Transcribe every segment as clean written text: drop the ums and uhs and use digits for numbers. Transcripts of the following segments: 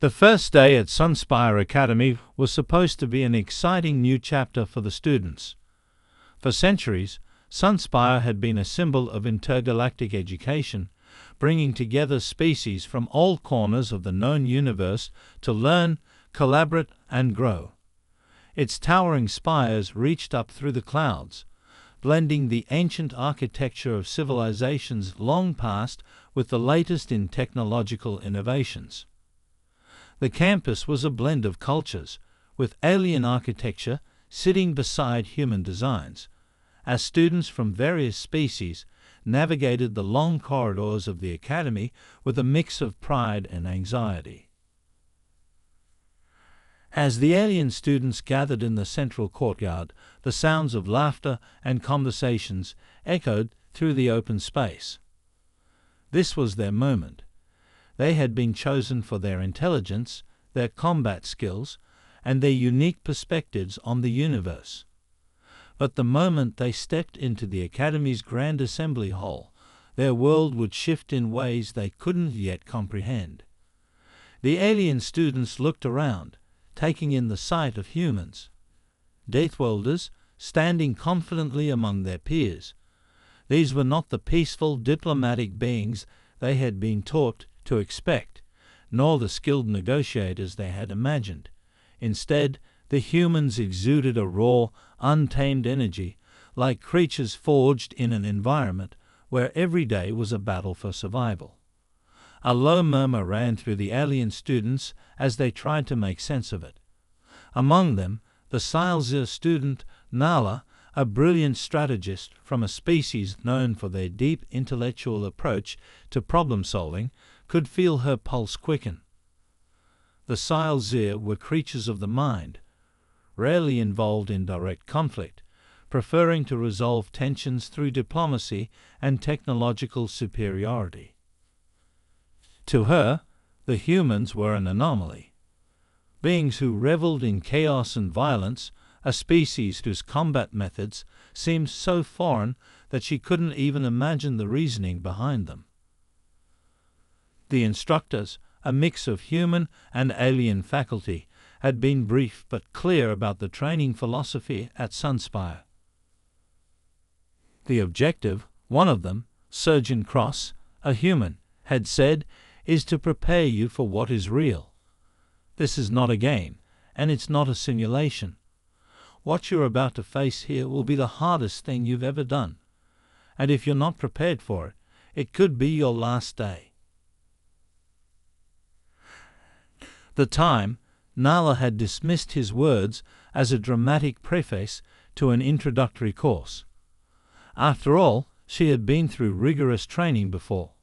The first day at Sunspire Academy was supposed to be an exciting new chapter for the students. For centuries, Sunspire had been a symbol of intergalactic education, bringing together species from all corners of the known universe to learn, collaborate, and grow. Its towering spires reached up through the clouds, blending the ancient architecture of civilizations long past with the latest in technological innovations. The campus was a blend of cultures, with alien architecture sitting beside human designs, as students from various species navigated the long corridors of the academy with a mix of pride and anxiety. As the alien students gathered in the central courtyard, the sounds of laughter and conversations echoed through the open space. This was their moment. They had been chosen for their intelligence, their combat skills, and their unique perspectives on the universe. But the moment they stepped into the Academy's Grand Assembly Hall, their world would shift in ways they couldn't yet comprehend. The alien students looked around, taking in the sight of humans, Deathworlders, standing confidently among their peers. These were not the peaceful, diplomatic beings they had been taught to expect, nor the skilled negotiators they had imagined. Instead, the humans exuded a raw, untamed energy, like creatures forged in an environment where every day was a battle for survival. A low murmur ran through the alien students as they tried to make sense of it. Among them, the Sci-Fi student Nala, a brilliant strategist from a species known for their deep intellectual approach to problem-solving, could feel her pulse quicken. The Sci-Fi were creatures of the mind, rarely involved in direct conflict, preferring to resolve tensions through diplomacy and technological superiority. To her, the humans were an anomaly. Beings who reveled in chaos and violence, a species whose combat methods seemed so foreign that she couldn't even imagine the reasoning behind them. The instructors, a mix of human and alien faculty, had been brief but clear about the training philosophy at Sunspire. The objective, one of them, Surgeon Cross, a human, had said, is to prepare you for what is real. This is not a game, and it's not a simulation. What you're about to face here will be the hardest thing you've ever done, and if you're not prepared for it, it could be your last day. The time, Nala had dismissed his words as a dramatic preface to an introductory course. After all, she had been through rigorous training before.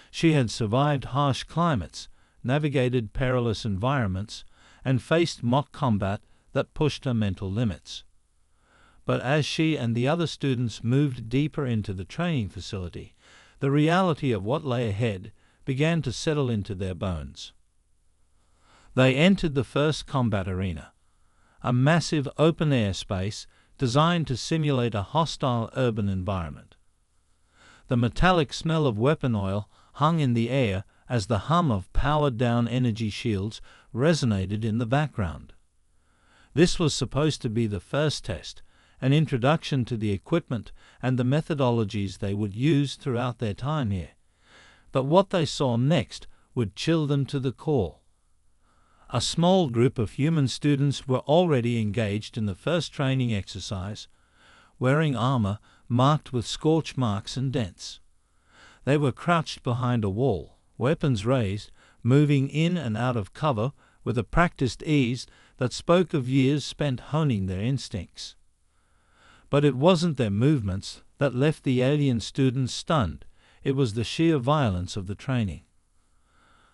She had survived harsh climates, navigated perilous environments, and faced mock combat that pushed her mental limits. But as she and the other students moved deeper into the training facility, the reality of what lay ahead began to settle into their bones. They entered the first combat arena, a massive open-air space designed to simulate a hostile urban environment. The metallic smell of weapon oil hung in the air as the hum of powered-down energy shields resonated in the background. This was supposed to be the first test, an introduction to the equipment and the methodologies they would use throughout their time here. But what they saw next would chill them to the core. A small group of human students were already engaged in the first training exercise, wearing armor marked with scorch marks and dents. They were crouched behind a wall, weapons raised, moving in and out of cover with a practiced ease that spoke of years spent honing their instincts. But it wasn't their movements that left the alien students stunned. It was the sheer violence of the training.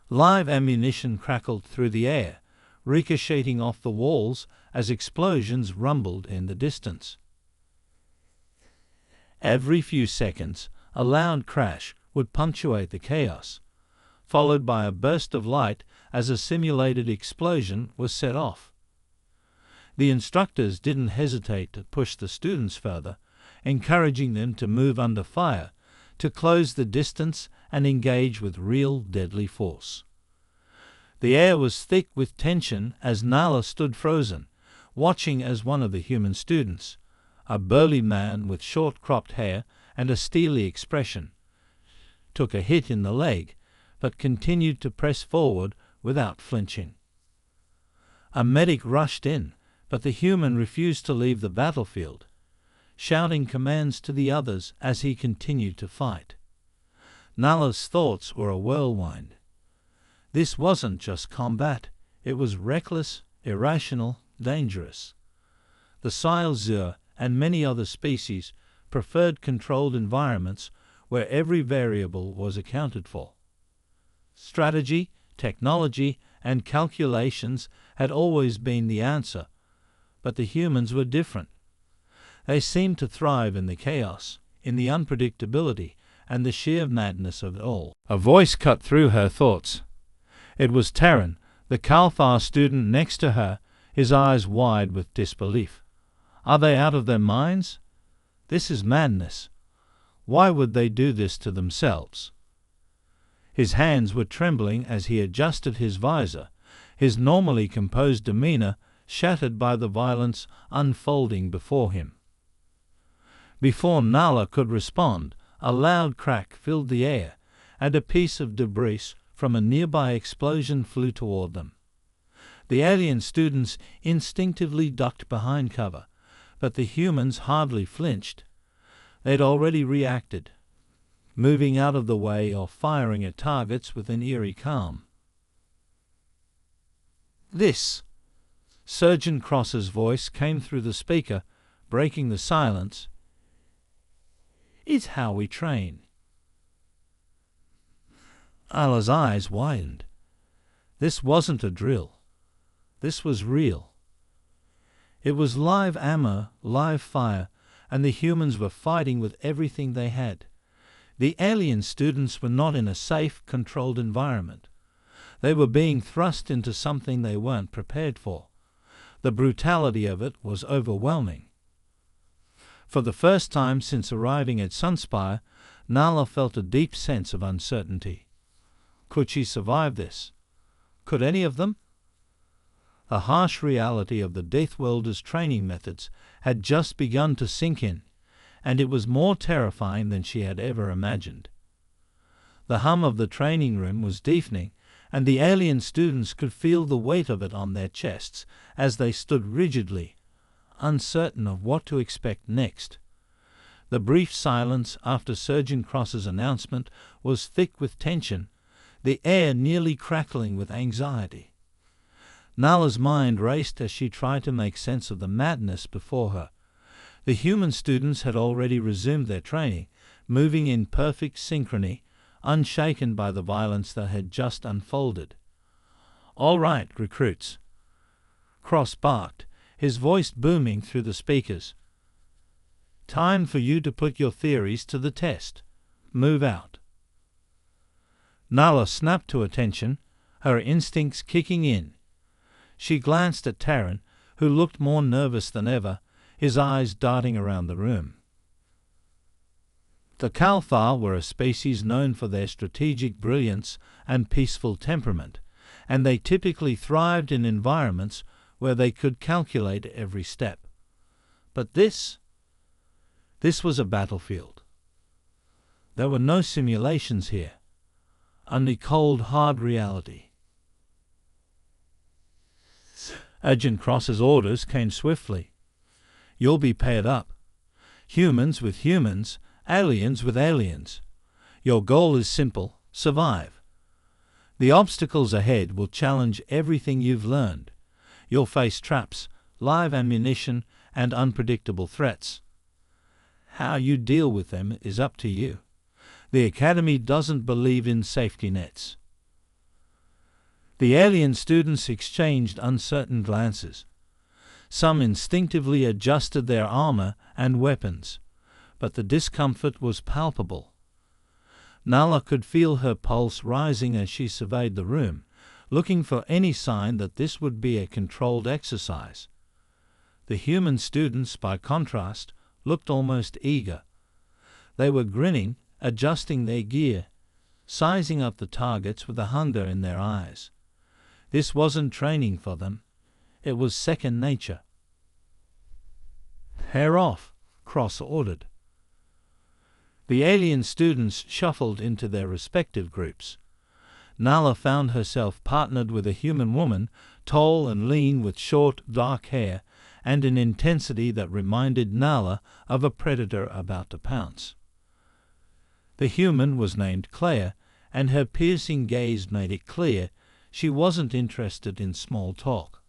Live ammunition crackled through the air, ricocheting off the walls as explosions rumbled in the distance. Every few seconds, a loud crash would punctuate the chaos, followed by a burst of light as a simulated explosion was set off. The instructors didn't hesitate to push the students further, encouraging them to move under fire, to close the distance and engage with real deadly force. The air was thick with tension as Nala stood frozen, watching as one of the human students, a burly man with short-cropped hair and a steely expression, took a hit in the leg, but continued to press forward without flinching. A medic rushed in, but the human refused to leave the battlefield, shouting commands to the others as he continued to fight. Nala's thoughts were a whirlwind. This wasn't just combat, it was reckless, irrational, dangerous. The Silzur and many other species preferred controlled environments where every variable was accounted for. Strategy, technology, and calculations had always been the answer, but the humans were different. They seemed to thrive in the chaos, in the unpredictability, and the sheer madness of it all. A voice cut through her thoughts. It was Terran, the Kalthar student next to her, his eyes wide with disbelief. Are they out of their minds? This is madness. Why would they do this to themselves? His hands were trembling as he adjusted his visor, his normally composed demeanor shattered by the violence unfolding before him. Before Nala could respond, a loud crack filled the air, and a piece of debris from a nearby explosion flew toward them. The alien students instinctively ducked behind cover, but the humans hardly flinched. They'd already reacted, moving out of the way or firing at targets with an eerie calm. This, Surgeon Cross's voice came through the speaker, breaking the silence, is how we train. Nala's eyes widened. This wasn't a drill. This was real. It was live ammo, live fire, and the humans were fighting with everything they had. The alien students were not in a safe, controlled environment. They were being thrust into something they weren't prepared for. The brutality of it was overwhelming. For the first time since arriving at Sunspire, Nala felt a deep sense of uncertainty. Could she survive this? Could any of them? The harsh reality of the Deathworlders' training methods had just begun to sink in, and it was more terrifying than she had ever imagined. The hum of the training room was deafening, and the alien students could feel the weight of it on their chests as they stood rigidly, uncertain of what to expect next. The brief silence after Surgeon Cross's announcement was thick with tension, the air nearly crackling with anxiety. Nala's mind raced as she tried to make sense of the madness before her. The human students had already resumed their training, moving in perfect synchrony, unshaken by the violence that had just unfolded. "All right, recruits," Cross barked, his voice booming through the speakers. "Time for you to put your theories to the test. Move out." Nala snapped to attention, her instincts kicking in. She glanced at Terran, who looked more nervous than ever, his eyes darting around the room. The Kalthar were a species known for their strategic brilliance and peaceful temperament, and they typically thrived in environments where they could calculate every step. But this was a battlefield. There were no simulations here, only cold, hard reality. Agent Cross's orders came swiftly. "You'll be paired up. Humans with humans, aliens with aliens. Your goal is simple: survive. The obstacles ahead will challenge everything you've learned. You'll face traps, live ammunition, and unpredictable threats. How you deal with them is up to you. The Academy doesn't believe in safety nets." The alien students exchanged uncertain glances. Some instinctively adjusted their armor and weapons, but the discomfort was palpable. Nala could feel her pulse rising as she surveyed the room, looking for any sign that this would be a controlled exercise. The human students, by contrast, looked almost eager. They were grinning, adjusting their gear, sizing up the targets with a hunger in their eyes. This wasn't training for them. It was second nature. "Hair off," Cross ordered. The alien students shuffled into their respective groups. Nala found herself partnered with a human woman, tall and lean with short, dark hair, and an intensity that reminded Nala of a predator about to pounce. The human was named Claire, and her piercing gaze made it clear she wasn't interested in small talk.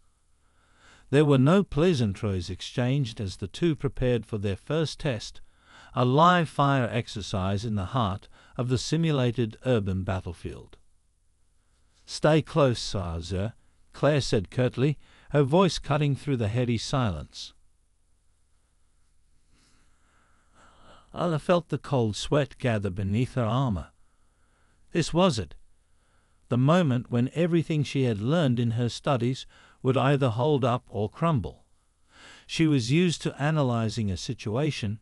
There were no pleasantries exchanged as the two prepared for their first test, a live fire exercise in the heart of the simulated urban battlefield. "Stay close, sir," Claire said curtly, her voice cutting through the heady silence. Ala felt the cold sweat gather beneath her armor. This was it, the moment when everything she had learned in her studies would either hold up or crumble. She was used to analyzing a situation,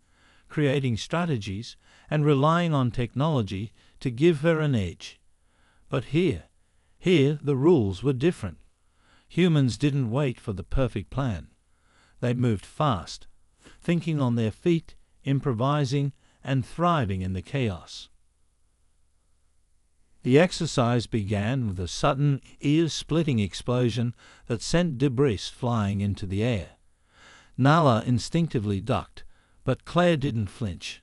creating strategies, and relying on technology to give her an edge. But here the rules were different. Humans didn't wait for the perfect plan. They moved fast, thinking on their feet, improvising, and thriving in the chaos. The exercise began with a sudden, ear-splitting explosion that sent debris flying into the air. Nala instinctively ducked, but Claire didn't flinch.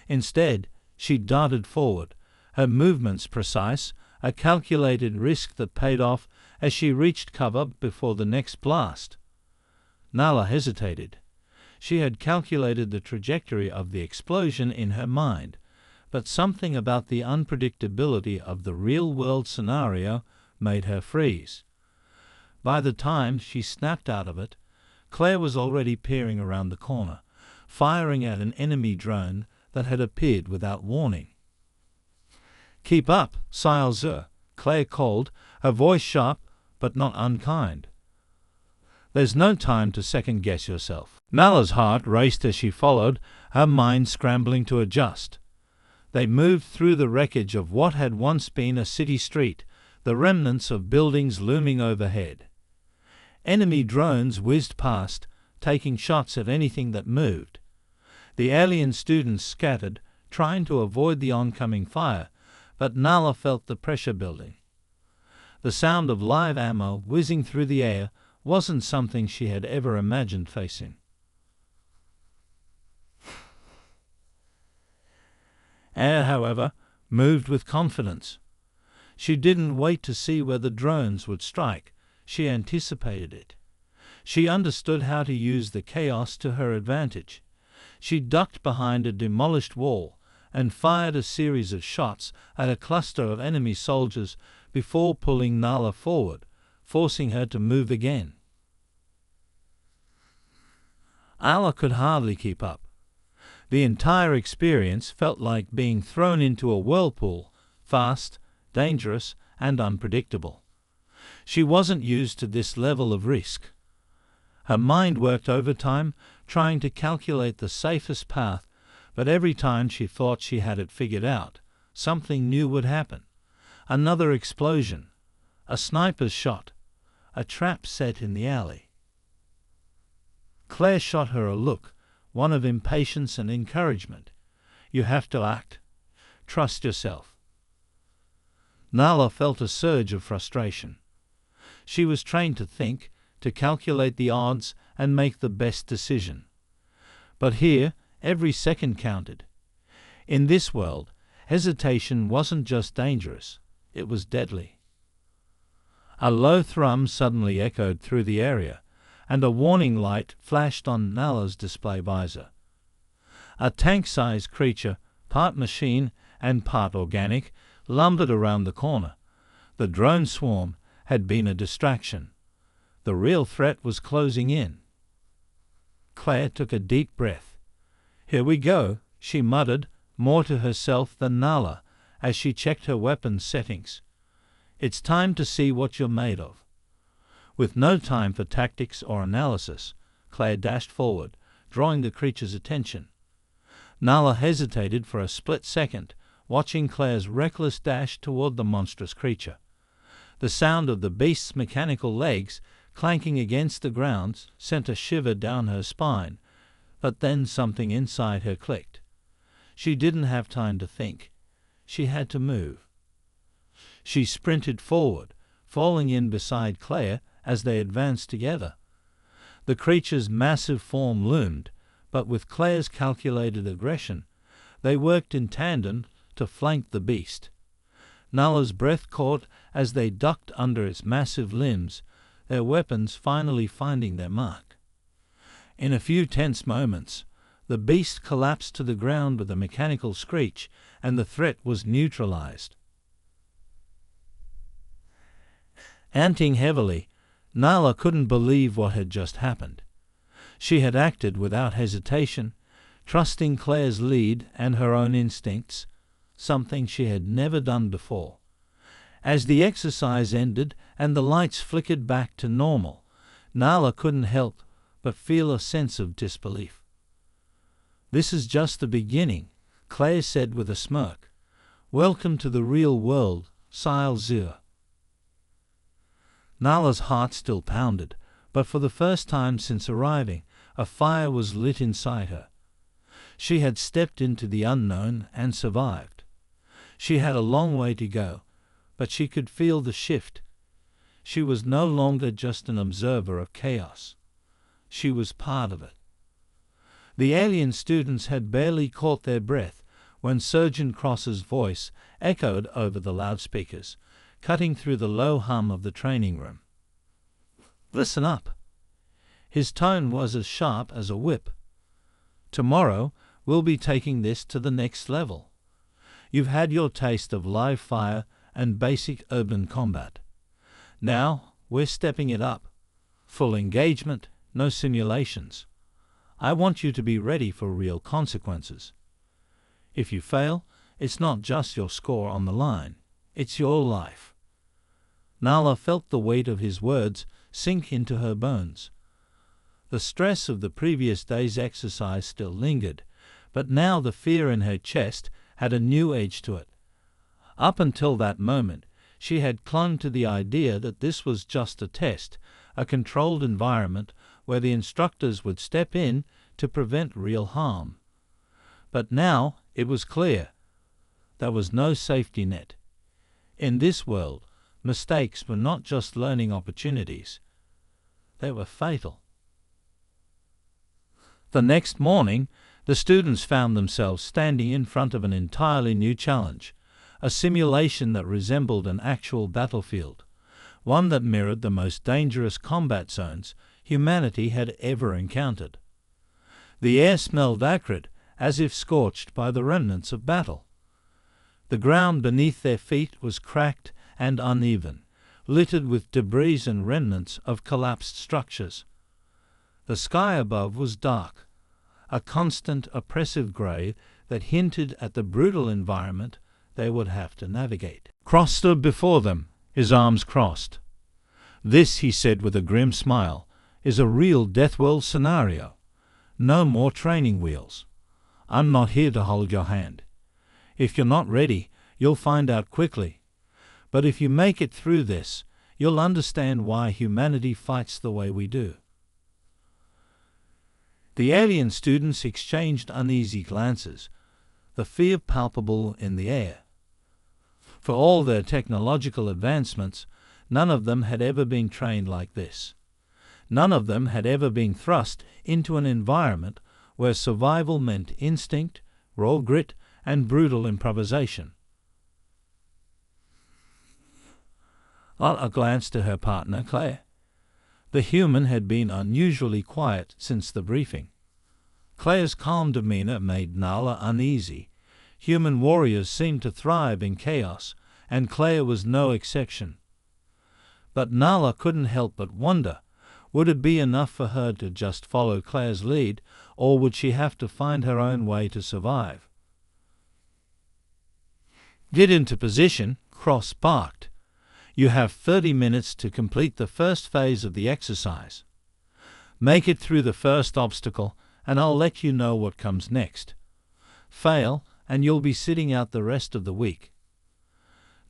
Instead, she darted forward, her movements precise, a calculated risk that paid off as she reached cover before the next blast. Nala hesitated. She had calculated the trajectory of the explosion in her mind, but something about the unpredictability of the real-world scenario made her freeze. By the time she snapped out of it, Claire was already peering around the corner, firing at an enemy drone that had appeared without warning. "Keep up, Sci-Fi," Claire called, her voice sharp but not unkind. "There's no time to second-guess yourself." Nala's heart raced as she followed, her mind scrambling to adjust. They moved through the wreckage of what had once been a city street, the remnants of buildings looming overhead. Enemy drones whizzed past, taking shots at anything that moved. The alien students scattered, trying to avoid the oncoming fire, but Nala felt the pressure building. The sound of live ammo whizzing through the air wasn't something she had ever imagined facing. Air, however, moved with confidence. She didn't wait to see where the drones would strike. She anticipated it. She understood how to use the chaos to her advantage. She ducked behind a demolished wall and fired a series of shots at a cluster of enemy soldiers before pulling Nala forward, forcing her to move again. Ala could hardly keep up. The entire experience felt like being thrown into a whirlpool, fast, dangerous, and unpredictable. She wasn't used to this level of risk. Her mind worked overtime, trying to calculate the safest path, but every time she thought she had it figured out, something new would happen. Another explosion, a sniper's shot, a trap set in the alley. Claire shot her a look, one of impatience and encouragement. "You have to act. Trust yourself." Nala felt a surge of frustration. She was trained to think, to calculate the odds and make the best decision. But here, every second counted. In this world, hesitation wasn't just dangerous, it was deadly. A low thrum suddenly echoed through the area, and a warning light flashed on Nala's display visor. A tank-sized creature, part machine and part organic, lumbered around the corner. The drone swarm had been a distraction. The real threat was closing in. Claire took a deep breath. "Here we go," she muttered, more to herself than Nala, as she checked her weapons settings. "It's time to see what you're made of." With no time for tactics or analysis, Claire dashed forward, drawing the creature's attention. Nala hesitated for a split second, watching Claire's reckless dash toward the monstrous creature. The sound of the beast's mechanical legs clanking against the ground sent a shiver down her spine, but then something inside her clicked. She didn't have time to think. She had to move. She sprinted forward, falling in beside Claire as they advanced together. The creature's massive form loomed, but with Claire's calculated aggression, they worked in tandem to flank the beast. Nala's breath caught as they ducked under its massive limbs, their weapons finally finding their mark. In a few tense moments, the beast collapsed to the ground with a mechanical screech, and the threat was neutralized. Panting heavily, Nala couldn't believe what had just happened. She had acted without hesitation, trusting Claire's lead and her own instincts, something she had never done before. As the exercise ended and the lights flickered back to normal, Nala couldn't help but feel a sense of disbelief. "This is just the beginning," Claire said with a smirk. "Welcome to the real world, Sile-Zur." Nala's heart still pounded, but for the first time since arriving, a fire was lit inside her. She had stepped into the unknown and survived. She had a long way to go, but she could feel the shift. She was no longer just an observer of chaos. She was part of it. The alien students had barely caught their breath when Surgeon Cross's voice echoed over the loudspeakers, cutting through the low hum of the training room. "Listen up." His tone was as sharp as a whip. "Tomorrow we'll be taking this to the next level. You've had your taste of live fire and basic urban combat. Now we're stepping it up. Full engagement, no simulations. I want you to be ready for real consequences. If you fail, it's not just your score on the line. It's your life." Nala felt the weight of his words sink into her bones. The stress of the previous day's exercise still lingered, but now the fear in her chest had a new edge to it. Up until that moment, she had clung to the idea that this was just a test, a controlled environment where the instructors would step in to prevent real harm. But now it was clear. There was no safety net. In this world, mistakes were not just learning opportunities. They were fatal. The next morning, the students found themselves standing in front of an entirely new challenge, a simulation that resembled an actual battlefield, one that mirrored the most dangerous combat zones humanity had ever encountered. The air smelled acrid, as if scorched by the remnants of battle. The ground beneath their feet was cracked and uneven, littered with debris and remnants of collapsed structures. The sky above was dark, a constant, oppressive grey that hinted at the brutal environment they would have to navigate. Cross stood before them, his arms crossed. "This," he said with a grim smile, "is a real Deathworld scenario. No more training wheels. I'm not here to hold your hand. If you're not ready, you'll find out quickly. But if you make it through this, you'll understand why humanity fights the way we do." The alien students exchanged uneasy glances, the fear palpable in the air. For all their technological advancements, none of them had ever been trained like this. None of them had ever been thrust into an environment where survival meant instinct, raw grit, and brutal improvisation. Lala glanced to her partner, Claire. The human had been unusually quiet since the briefing. Claire's calm demeanor made Nala uneasy. Human warriors seemed to thrive in chaos, and Claire was no exception. But Nala couldn't help but wonder, would it be enough for her to just follow Claire's lead, or would she have to find her own way to survive? "Get into position," Cross barked. "You have 30 minutes to complete the first phase of the exercise. Make it through the first obstacle, and I'll let you know what comes next. Fail, and you'll be sitting out the rest of the week."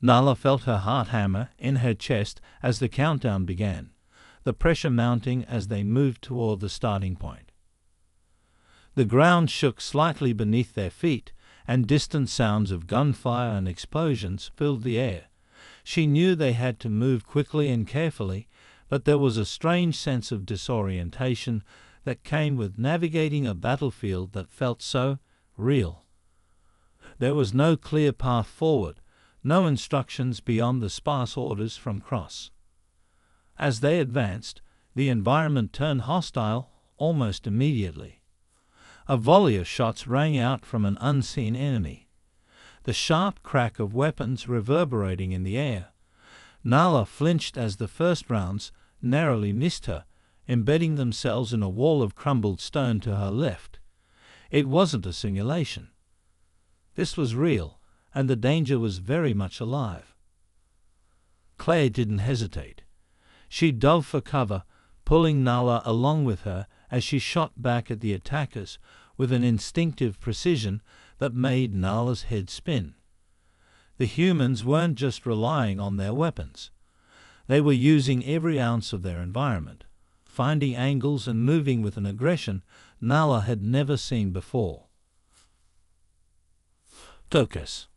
Nala felt her heart hammer in her chest as the countdown began, the pressure mounting as they moved toward the starting point. The ground shook slightly beneath their feet, and distant sounds of gunfire and explosions filled the air. She knew they had to move quickly and carefully, but there was a strange sense of disorientation that came with navigating a battlefield that felt so real. There was no clear path forward, no instructions beyond the sparse orders from Cross. As they advanced, the environment turned hostile almost immediately. A volley of shots rang out from an unseen enemy, the sharp crack of weapons reverberating in the air. Nala flinched as the first rounds narrowly missed her, embedding themselves in a wall of crumbled stone to her left. It wasn't a simulation. This was real, and the danger was very much alive. Claire didn't hesitate. She dove for cover, pulling Nala along with her as she shot back at the attackers with an instinctive precision that made Nala's head spin. The humans weren't just relying on their weapons. They were using every ounce of their environment, finding angles and moving with an aggression Nala had never seen before. "Focus,"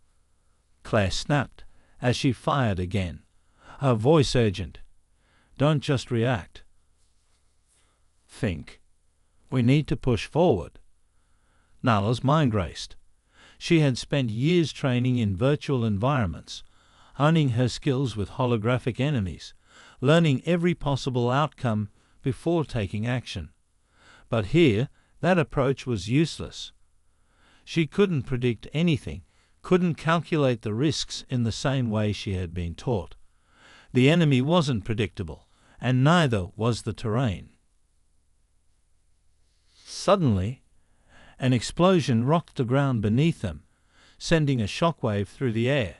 Claire snapped as she fired again, her voice urgent. "Don't just react. Think. We need to push forward." Nala's mind raced. She had spent years training in virtual environments, honing her skills with holographic enemies, learning every possible outcome before taking action. But here, that approach was useless. She couldn't predict anything, couldn't calculate the risks in the same way she had been taught. The enemy wasn't predictable, and neither was the terrain. Suddenly, an explosion rocked the ground beneath them, sending a shockwave through the air.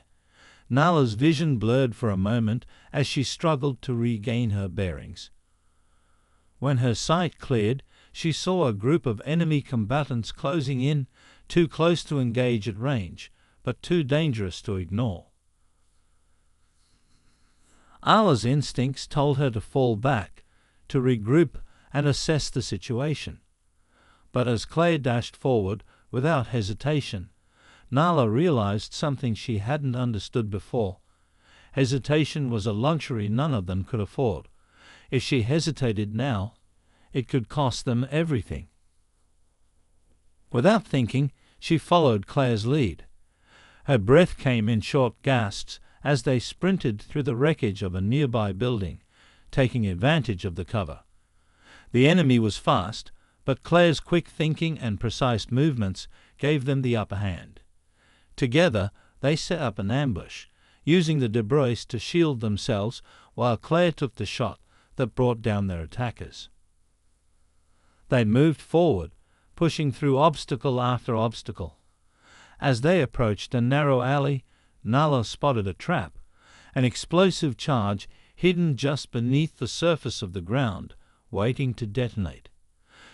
Nala's vision blurred for a moment as she struggled to regain her bearings. When her sight cleared, she saw a group of enemy combatants closing in, too close to engage at range, but too dangerous to ignore. Nala's instincts told her to fall back, to regroup and assess the situation. But as Claire dashed forward without hesitation, Nala realized something she hadn't understood before. Hesitation was a luxury none of them could afford. If she hesitated now, it could cost them everything. Without thinking, she followed Claire's lead. Her breath came in short gasps as they sprinted through the wreckage of a nearby building, taking advantage of the cover. The enemy was fast, but Claire's quick thinking and precise movements gave them the upper hand. Together, they set up an ambush, using the debris to shield themselves while Claire took the shot that brought down their attackers. They moved forward, pushing through obstacle after obstacle. As they approached a narrow alley, Nala spotted a trap, an explosive charge hidden just beneath the surface of the ground, waiting to detonate.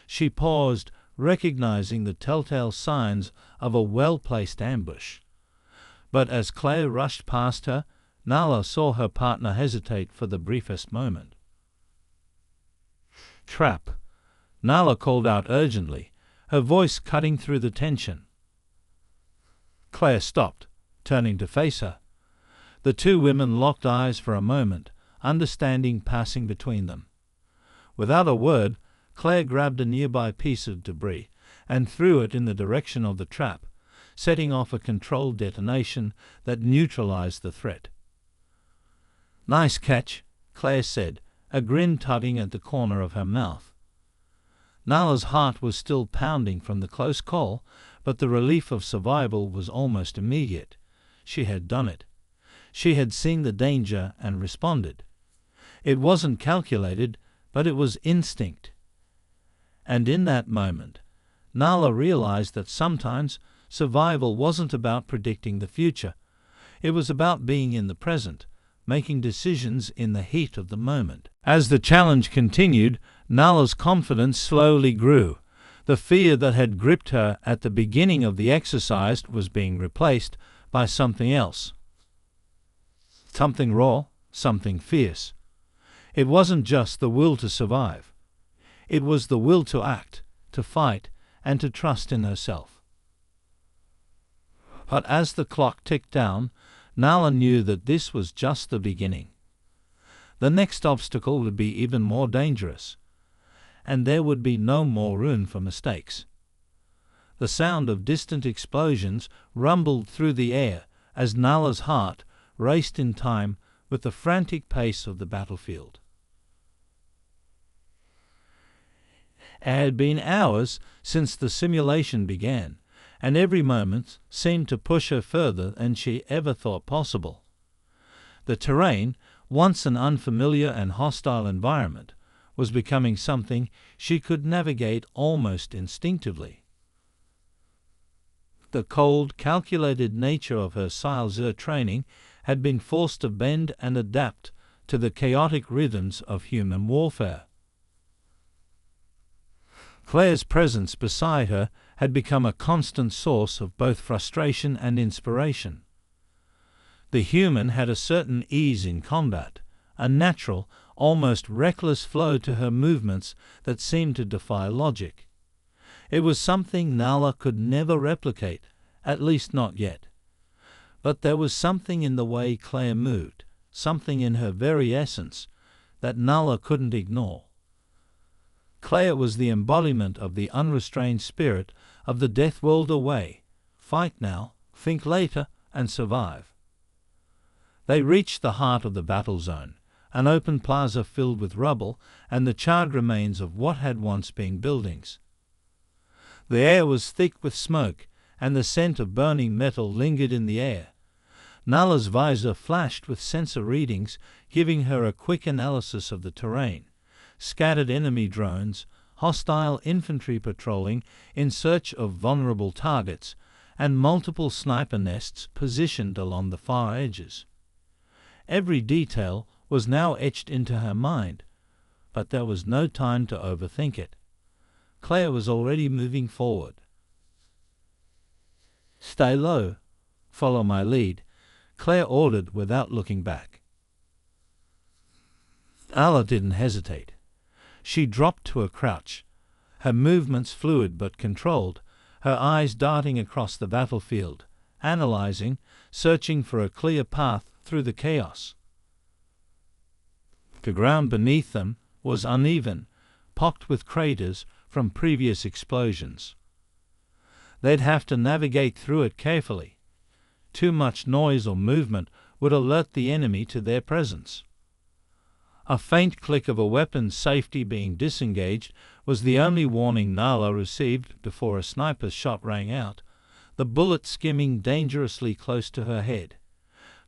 She paused, recognizing the telltale signs of a well-placed ambush. But as Claire rushed past her, Nala saw her partner hesitate for the briefest moment. "Trap!" Nala called out urgently, her voice cutting through the tension. Claire stopped, turning to face her. The two women locked eyes for a moment, understanding passing between them. Without a word, Claire grabbed a nearby piece of debris and threw it in the direction of the trap, setting off a controlled detonation that neutralized the threat. "Nice catch," Claire said, a grin tugging at the corner of her mouth. Nala's heart was still pounding from the close call, but the relief of survival was almost immediate. She had done it. She had seen the danger and responded. It wasn't calculated, but it was instinct. And in that moment, Nala realized that sometimes survival wasn't about predicting the future. It was about being in the present, making decisions in the heat of the moment. As the challenge continued, Nala's confidence slowly grew. The fear that had gripped her at the beginning of the exercise was being replaced by something else. Something raw, something fierce. It wasn't just the will to survive. It was the will to act, to fight, and to trust in herself. But as the clock ticked down, Nala knew that this was just the beginning. The next obstacle would be even more dangerous, and there would be no more room for mistakes. The sound of distant explosions rumbled through the air as Nala's heart raced in time with the frantic pace of the battlefield. It had been hours since the simulation began, and every moment seemed to push her further than she ever thought possible. The terrain, once an unfamiliar and hostile environment, was becoming something she could navigate almost instinctively. The cold, calculated nature of her Sci-Fi training had been forced to bend and adapt to the chaotic rhythms of human warfare. Claire's presence beside her had become a constant source of both frustration and inspiration. The human had a certain ease in combat, a natural, almost reckless flow to her movements that seemed to defy logic. It was something Nala could never replicate, at least not yet. But there was something in the way Claire moved, something in her very essence, that Nala couldn't ignore. Claire was the embodiment of the unrestrained spirit of the Deathworlder way: fight now, think later, and survive. They reached the heart of the battle zone, an open plaza filled with rubble and the charred remains of what had once been buildings. The air was thick with smoke, and the scent of burning metal lingered in the air. Nala's visor flashed with sensor readings, giving her a quick analysis of the terrain: scattered enemy drones, hostile infantry patrolling in search of vulnerable targets, and multiple sniper nests positioned along the far edges. Every detail was now etched into her mind, but there was no time to overthink it. Claire was already moving forward. "Stay low. Follow my lead," Claire ordered without looking back. Nala didn't hesitate. She dropped to a crouch, her movements fluid but controlled, her eyes darting across the battlefield, analyzing, searching for a clear path through the chaos. The ground beneath them was uneven, pocked with craters from previous explosions. They'd have to navigate through it carefully. Too much noise or movement would alert the enemy to their presence. A faint click of a weapon's safety being disengaged was the only warning Nala received before a sniper's shot rang out, the bullet skimming dangerously close to her head.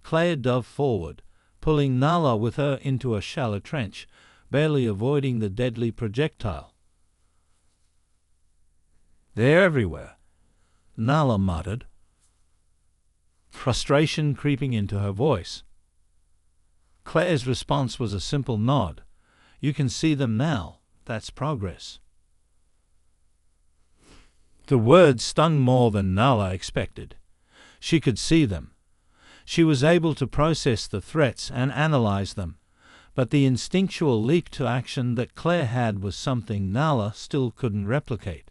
Claire dove forward, pulling Nala with her into a shallow trench, barely avoiding the deadly projectile. "They're everywhere," Nala muttered, frustration creeping into her voice. Claire's response was a simple nod. "You can see them now. That's progress." The words stung more than Nala expected. She could see them. She was able to process the threats and analyze them, but the instinctual leap to action that Claire had was something Nala still couldn't replicate.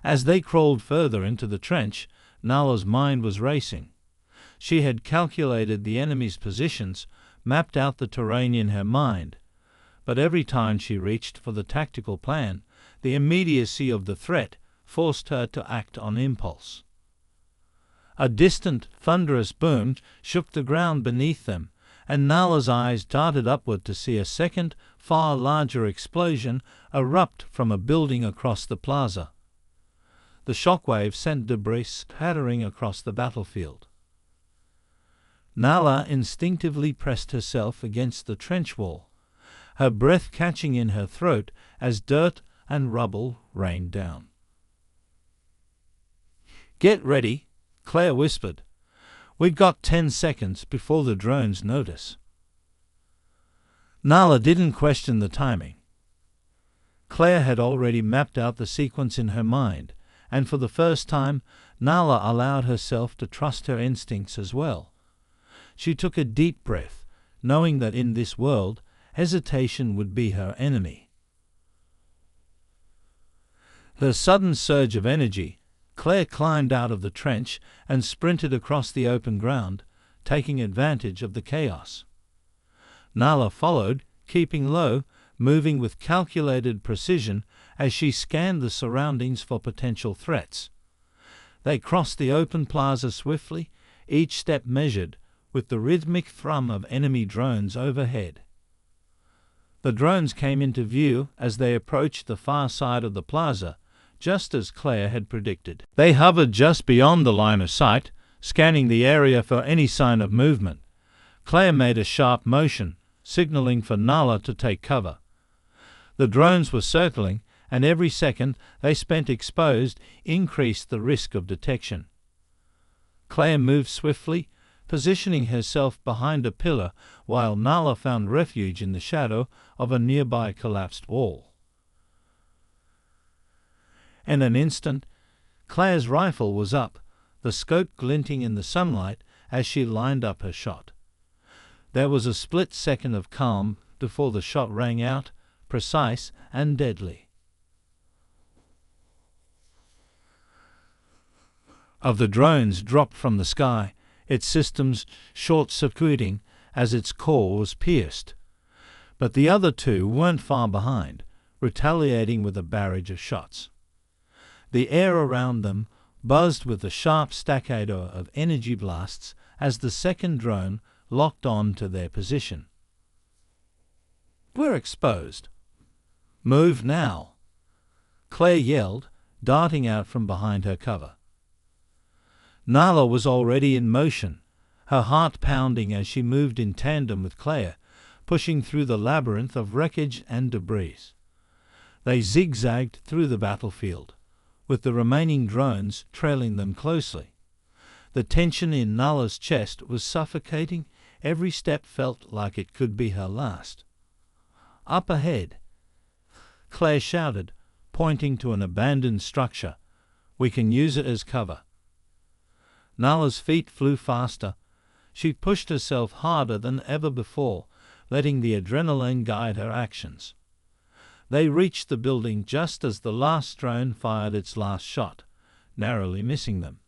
As they crawled further into the trench, Nala's mind was racing. She had calculated the enemy's positions, mapped out the terrain in her mind, but every time she reached for the tactical plan, the immediacy of the threat forced her to act on impulse. A distant, thunderous boom shook the ground beneath them, and Nala's eyes darted upward to see a second, far larger explosion erupt from a building across the plaza. The shockwave sent debris spattering across the battlefield. Nala instinctively pressed herself against the trench wall, her breath catching in her throat as dirt and rubble rained down. "Get ready," Claire whispered. "We've got 10 seconds before the drones notice." Nala didn't question the timing. Claire had already mapped out the sequence in her mind, and for the first time, Nala allowed herself to trust her instincts as well. She took a deep breath, knowing that in this world, hesitation would be her enemy. The sudden surge of energy, Claire climbed out of the trench and sprinted across the open ground, taking advantage of the chaos. Nala followed, keeping low, moving with calculated precision as she scanned the surroundings for potential threats. They crossed the open plaza swiftly, each step measured, with the rhythmic thrum of enemy drones overhead. The drones came into view as they approached the far side of the plaza, just as Claire had predicted. They hovered just beyond the line of sight, scanning the area for any sign of movement. Claire made a sharp motion, signaling for Nala to take cover. The drones were circling, and every second they spent exposed increased the risk of detection. Claire moved swiftly, positioning herself behind a pillar while Nala found refuge in the shadow of a nearby collapsed wall. In an instant, Claire's rifle was up, the scope glinting in the sunlight as she lined up her shot. There was a split second of calm before the shot rang out, precise and deadly. Of the drones dropped from the sky, its systems short-circuiting as its core was pierced. But the other two weren't far behind, retaliating with a barrage of shots. The air around them buzzed with the sharp staccato of energy blasts as the second drone locked on to their position. "We're exposed. Move now," Claire yelled, darting out from behind her cover. Nala was already in motion, her heart pounding as she moved in tandem with Claire, pushing through the labyrinth of wreckage and debris. They zigzagged through the battlefield, with the remaining drones trailing them closely. The tension in Nala's chest was suffocating. Every step felt like it could be her last. Up ahead, Claire shouted, pointing to an abandoned structure. "We can use it as cover." Nala's feet flew faster. She pushed herself harder than ever before, letting the adrenaline guide her actions. They reached the building just as the last drone fired its last shot, narrowly missing them.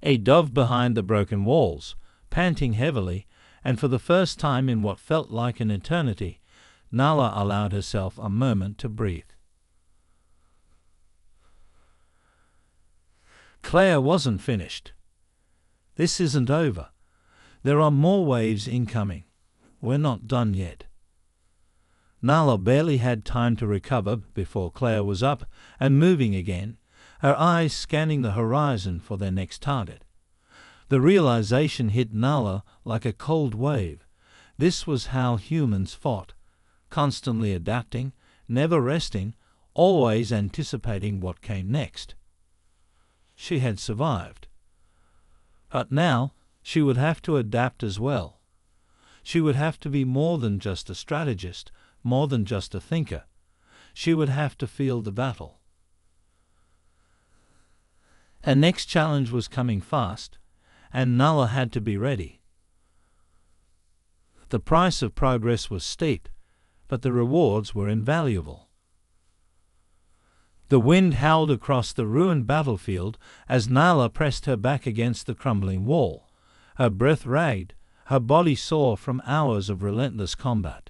A dove behind the broken walls, panting heavily, and for the first time in what felt like an eternity, Nala allowed herself a moment to breathe. Claire wasn't finished. "This isn't over. There are more waves incoming. We're not done yet." Nala barely had time to recover before Claire was up and moving again, her eyes scanning the horizon for their next target. The realization hit Nala like a cold wave. This was how humans fought, constantly adapting, never resting, always anticipating what came next. She had survived. But now she would have to adapt as well. She would have to be more than just a strategist, more than just a thinker. She would have to feel the battle. Her next challenge was coming fast, and Nala had to be ready. The price of progress was steep, but the rewards were invaluable. The wind howled across the ruined battlefield as Nala pressed her back against the crumbling wall. Her breath ragged, her body sore from hours of relentless combat.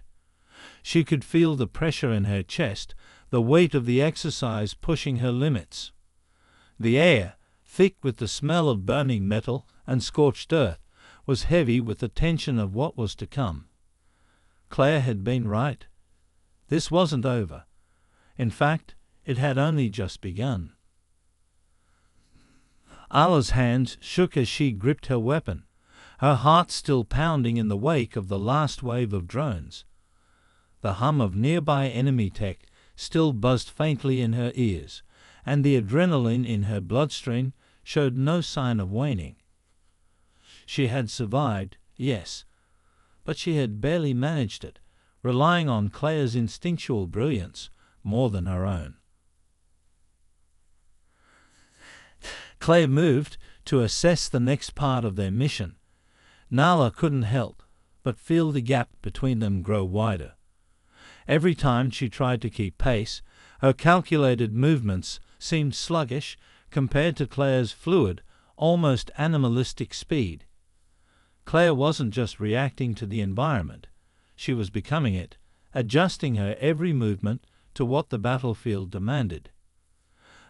She could feel the pressure in her chest, the weight of the exercise pushing her limits. The air, thick with the smell of burning metal and scorched earth, was heavy with the tension of what was to come. Claire had been right. This wasn't over. In fact, it had only just begun. Ala's hands shook as she gripped her weapon, her heart still pounding in the wake of the last wave of drones. The hum of nearby enemy tech still buzzed faintly in her ears, and the adrenaline in her bloodstream showed no sign of waning. She had survived, yes, but she had barely managed it, relying on Claire's instinctual brilliance more than her own. Claire moved, to assess the next part of their mission, Nala couldn't help but feel the gap between them grow wider. Every time she tried to keep pace, her calculated movements seemed sluggish compared to Claire's fluid, almost animalistic speed. Claire wasn't just reacting to the environment, she was becoming it, adjusting her every movement to what the battlefield demanded.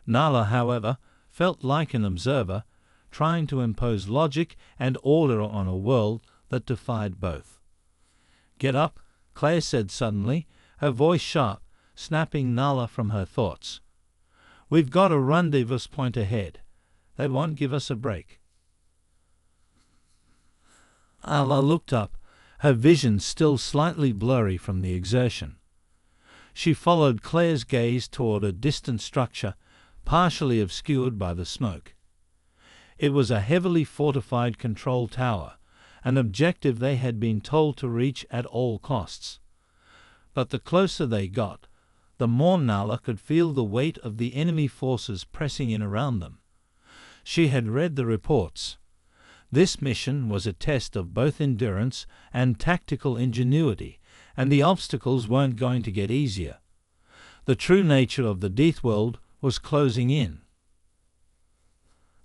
Nala, however, felt like an observer, trying to impose logic and order on a world that defied both. "Get up," Claire said suddenly, her voice sharp, snapping Nala from her thoughts. "We've got a rendezvous point ahead. They won't give us a break." Nala looked up, her vision still slightly blurry from the exertion. She followed Claire's gaze toward a distant structure, partially obscured by the smoke. It was a heavily fortified control tower, an objective they had been told to reach at all costs. But the closer they got, the more Nala could feel the weight of the enemy forces pressing in around them. She had read the reports. This mission was a test of both endurance and tactical ingenuity, and the obstacles weren't going to get easier. The true nature of the Deathworld was closing in.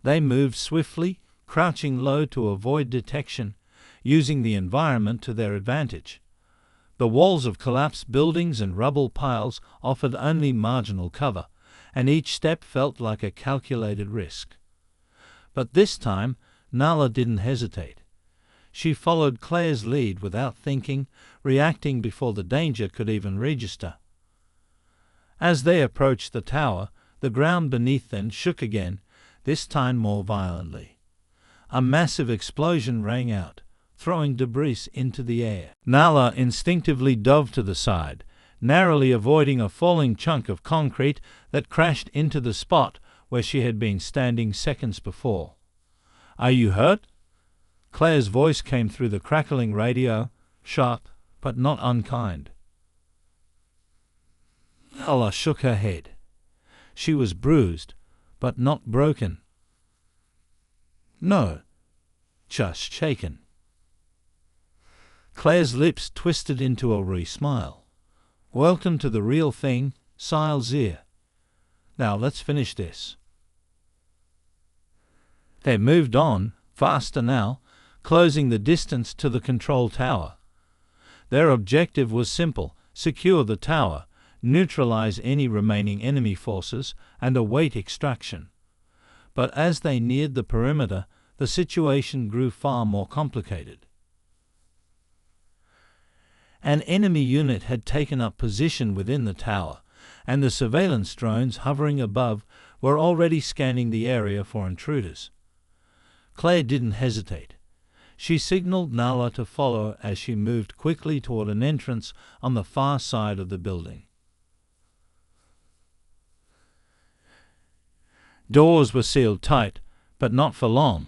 They moved swiftly, crouching low to avoid detection, using the environment to their advantage. The walls of collapsed buildings and rubble piles offered only marginal cover, and each step felt like a calculated risk. But this time, Nala didn't hesitate. She followed Claire's lead without thinking, reacting before the danger could even register. As they approached the tower, the ground beneath them shook again, this time more violently. A massive explosion rang out, throwing debris into the air. Nala instinctively dove to the side, narrowly avoiding a falling chunk of concrete that crashed into the spot where she had been standing seconds before. "Are you hurt?" Claire's voice came through the crackling radio, sharp but not unkind. Nala shook her head. She was bruised, but not broken. "No, just shaken." Claire's lips twisted into a wry smile. "Welcome to the real thing, Zir. Now let's finish this." They moved on, faster now, closing the distance to the control tower. Their objective was simple: secure the tower, neutralize any remaining enemy forces, and await extraction. But as they neared the perimeter, the situation grew far more complicated. An enemy unit had taken up position within the tower, and the surveillance drones hovering above were already scanning the area for intruders. Claire didn't hesitate. She signaled Nala to follow as she moved quickly toward an entrance on the far side of the building. Doors were sealed tight, but not for long.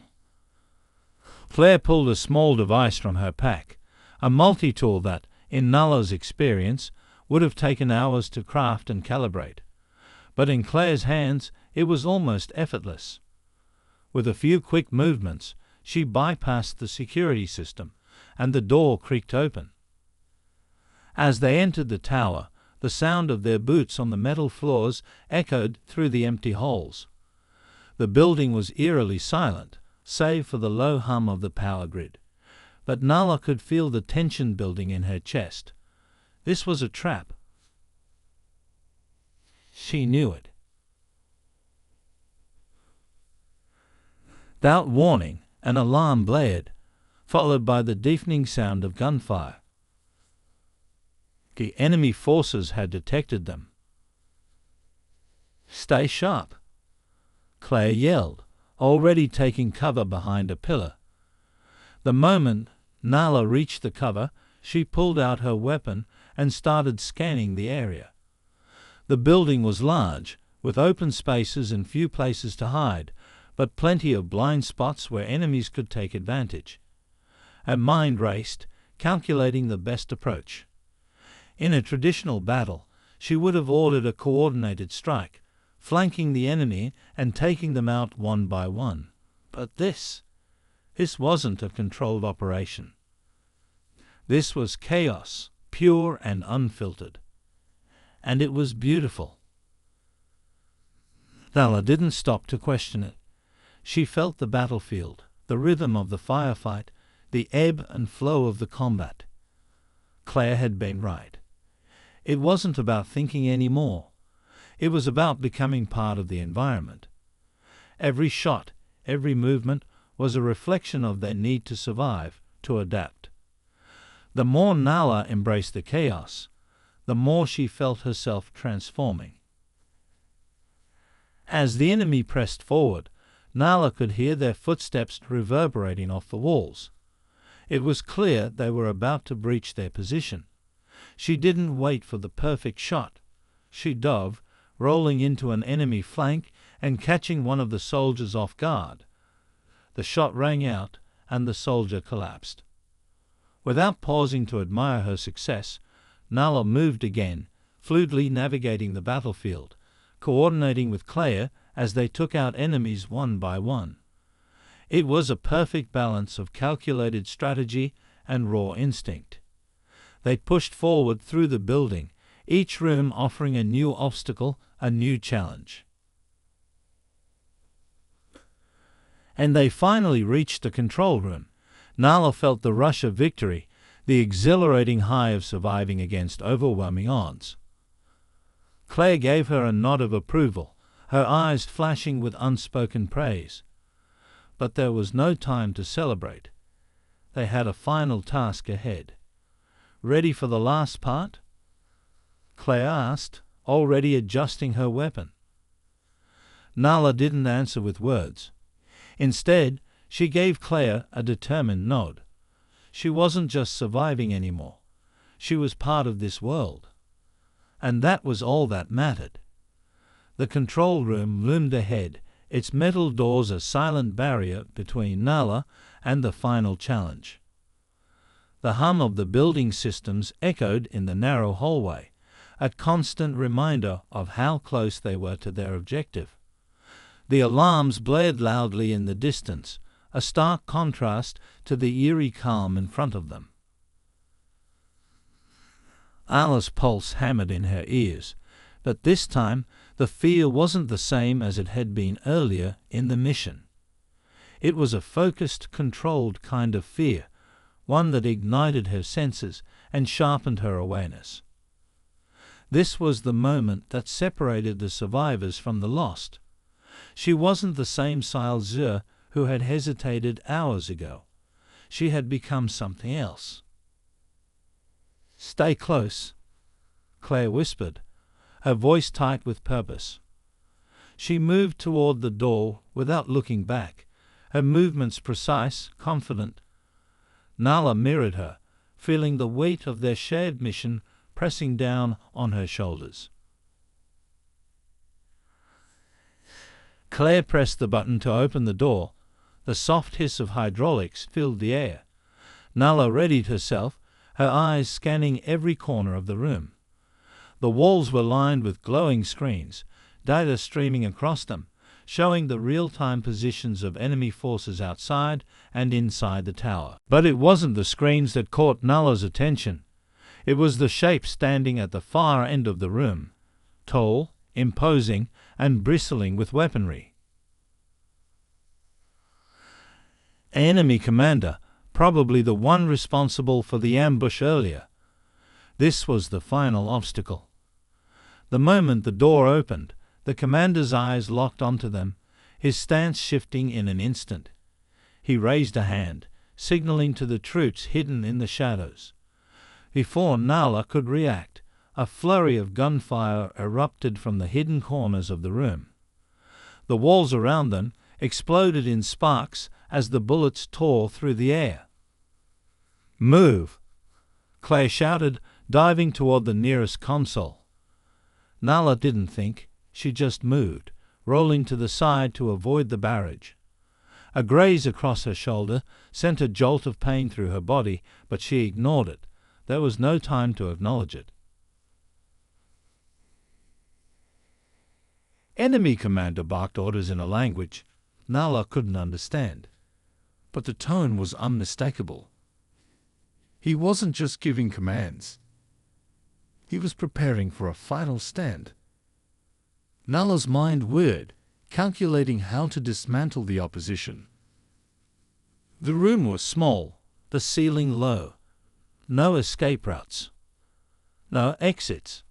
Claire pulled a small device from her pack, a multi-tool that, in Nala's experience, would have taken hours to craft and calibrate. But in Claire's hands, it was almost effortless. With a few quick movements, she bypassed the security system, and the door creaked open. As they entered the tower, the sound of their boots on the metal floors echoed through the empty halls. The building was eerily silent, save for the low hum of the power grid. But Nala could feel the tension building in her chest. This was a trap. She knew it. Without warning, an alarm blared, followed by the deafening sound of gunfire. The enemy forces had detected them. "Stay sharp," Claire yelled, already taking cover behind a pillar. The moment Nala reached the cover, she pulled out her weapon and started scanning the area. The building was large, with open spaces and few places to hide, but plenty of blind spots where enemies could take advantage. Her mind raced, calculating the best approach. In a traditional battle, she would have ordered a coordinated strike, flanking the enemy and taking them out one by one. But this wasn't a controlled operation. This was chaos, pure and unfiltered. And it was beautiful. Nala didn't stop to question it. She felt the battlefield, the rhythm of the firefight, the ebb and flow of the combat. Claire had been right. It wasn't about thinking anymore. It was about becoming part of the environment. Every shot, every movement was a reflection of their need to survive, to adapt. The more Nala embraced the chaos, the more she felt herself transforming. As the enemy pressed forward, Nala could hear their footsteps reverberating off the walls. It was clear they were about to breach their position. She didn't wait for the perfect shot. She dove, rolling into an enemy flank and catching one of the soldiers off guard. The shot rang out, and the soldier collapsed. Without pausing to admire her success, Nala moved again, fluidly navigating the battlefield, coordinating with Claire as they took out enemies one by one. It was a perfect balance of calculated strategy and raw instinct. They pushed forward through the building, each room offering a new obstacle, a new challenge. And they finally reached the control room. Nala felt the rush of victory, the exhilarating high of surviving against overwhelming odds. Claire gave her a nod of approval, her eyes flashing with unspoken praise. But there was no time to celebrate. They had a final task ahead. "Ready for the last part?" Claire asked, already adjusting her weapon. Nala didn't answer with words. Instead, she gave Claire a determined nod. She wasn't just surviving anymore. She was part of this world. And that was all that mattered. The control room loomed ahead, its metal doors a silent barrier between Nala and the final challenge. The hum of the building systems echoed in the narrow hallway, a constant reminder of how close they were to their objective. The alarms blared loudly in the distance, a stark contrast to the eerie calm in front of them. Nala's pulse hammered in her ears, but this time the fear wasn't the same as it had been earlier in the mission. It was a focused, controlled kind of fear, one that ignited her senses and sharpened her awareness. This was the moment that separated the survivors from the lost. She wasn't the same Sile Zur who had hesitated hours ago. She had become something else. "Stay close," Claire whispered, her voice tight with purpose. She moved toward the door without looking back, her movements precise, confident. Nala mirrored her, feeling the weight of their shared mission pressing down on her shoulders. Claire pressed the button to open the door. The soft hiss of hydraulics filled the air. Nala readied herself, her eyes scanning every corner of the room. The walls were lined with glowing screens, data streaming across them, showing the real-time positions of enemy forces outside and inside the tower. But it wasn't the screens that caught Nala's attention. It was the shape standing at the far end of the room, tall, imposing, and bristling with weaponry. An enemy commander, probably the one responsible for the ambush earlier. This was the final obstacle. The moment the door opened, the commander's eyes locked onto them, his stance shifting in an instant. He raised a hand, signaling to the troops hidden in the shadows. Before Nala could react, a flurry of gunfire erupted from the hidden corners of the room. The walls around them exploded in sparks as the bullets tore through the air. "Move!" Claire shouted, diving toward the nearest console. Nala didn't think, she just moved, rolling to the side to avoid the barrage. A graze across her shoulder sent a jolt of pain through her body, but she ignored it. There was no time to acknowledge it. Enemy commander barked orders in a language Nala couldn't understand, but the tone was unmistakable. He wasn't just giving commands. He was preparing for a final stand. Nala's mind whirred, calculating how to dismantle the opposition. The room was small, the ceiling low. No escape routes. No exits.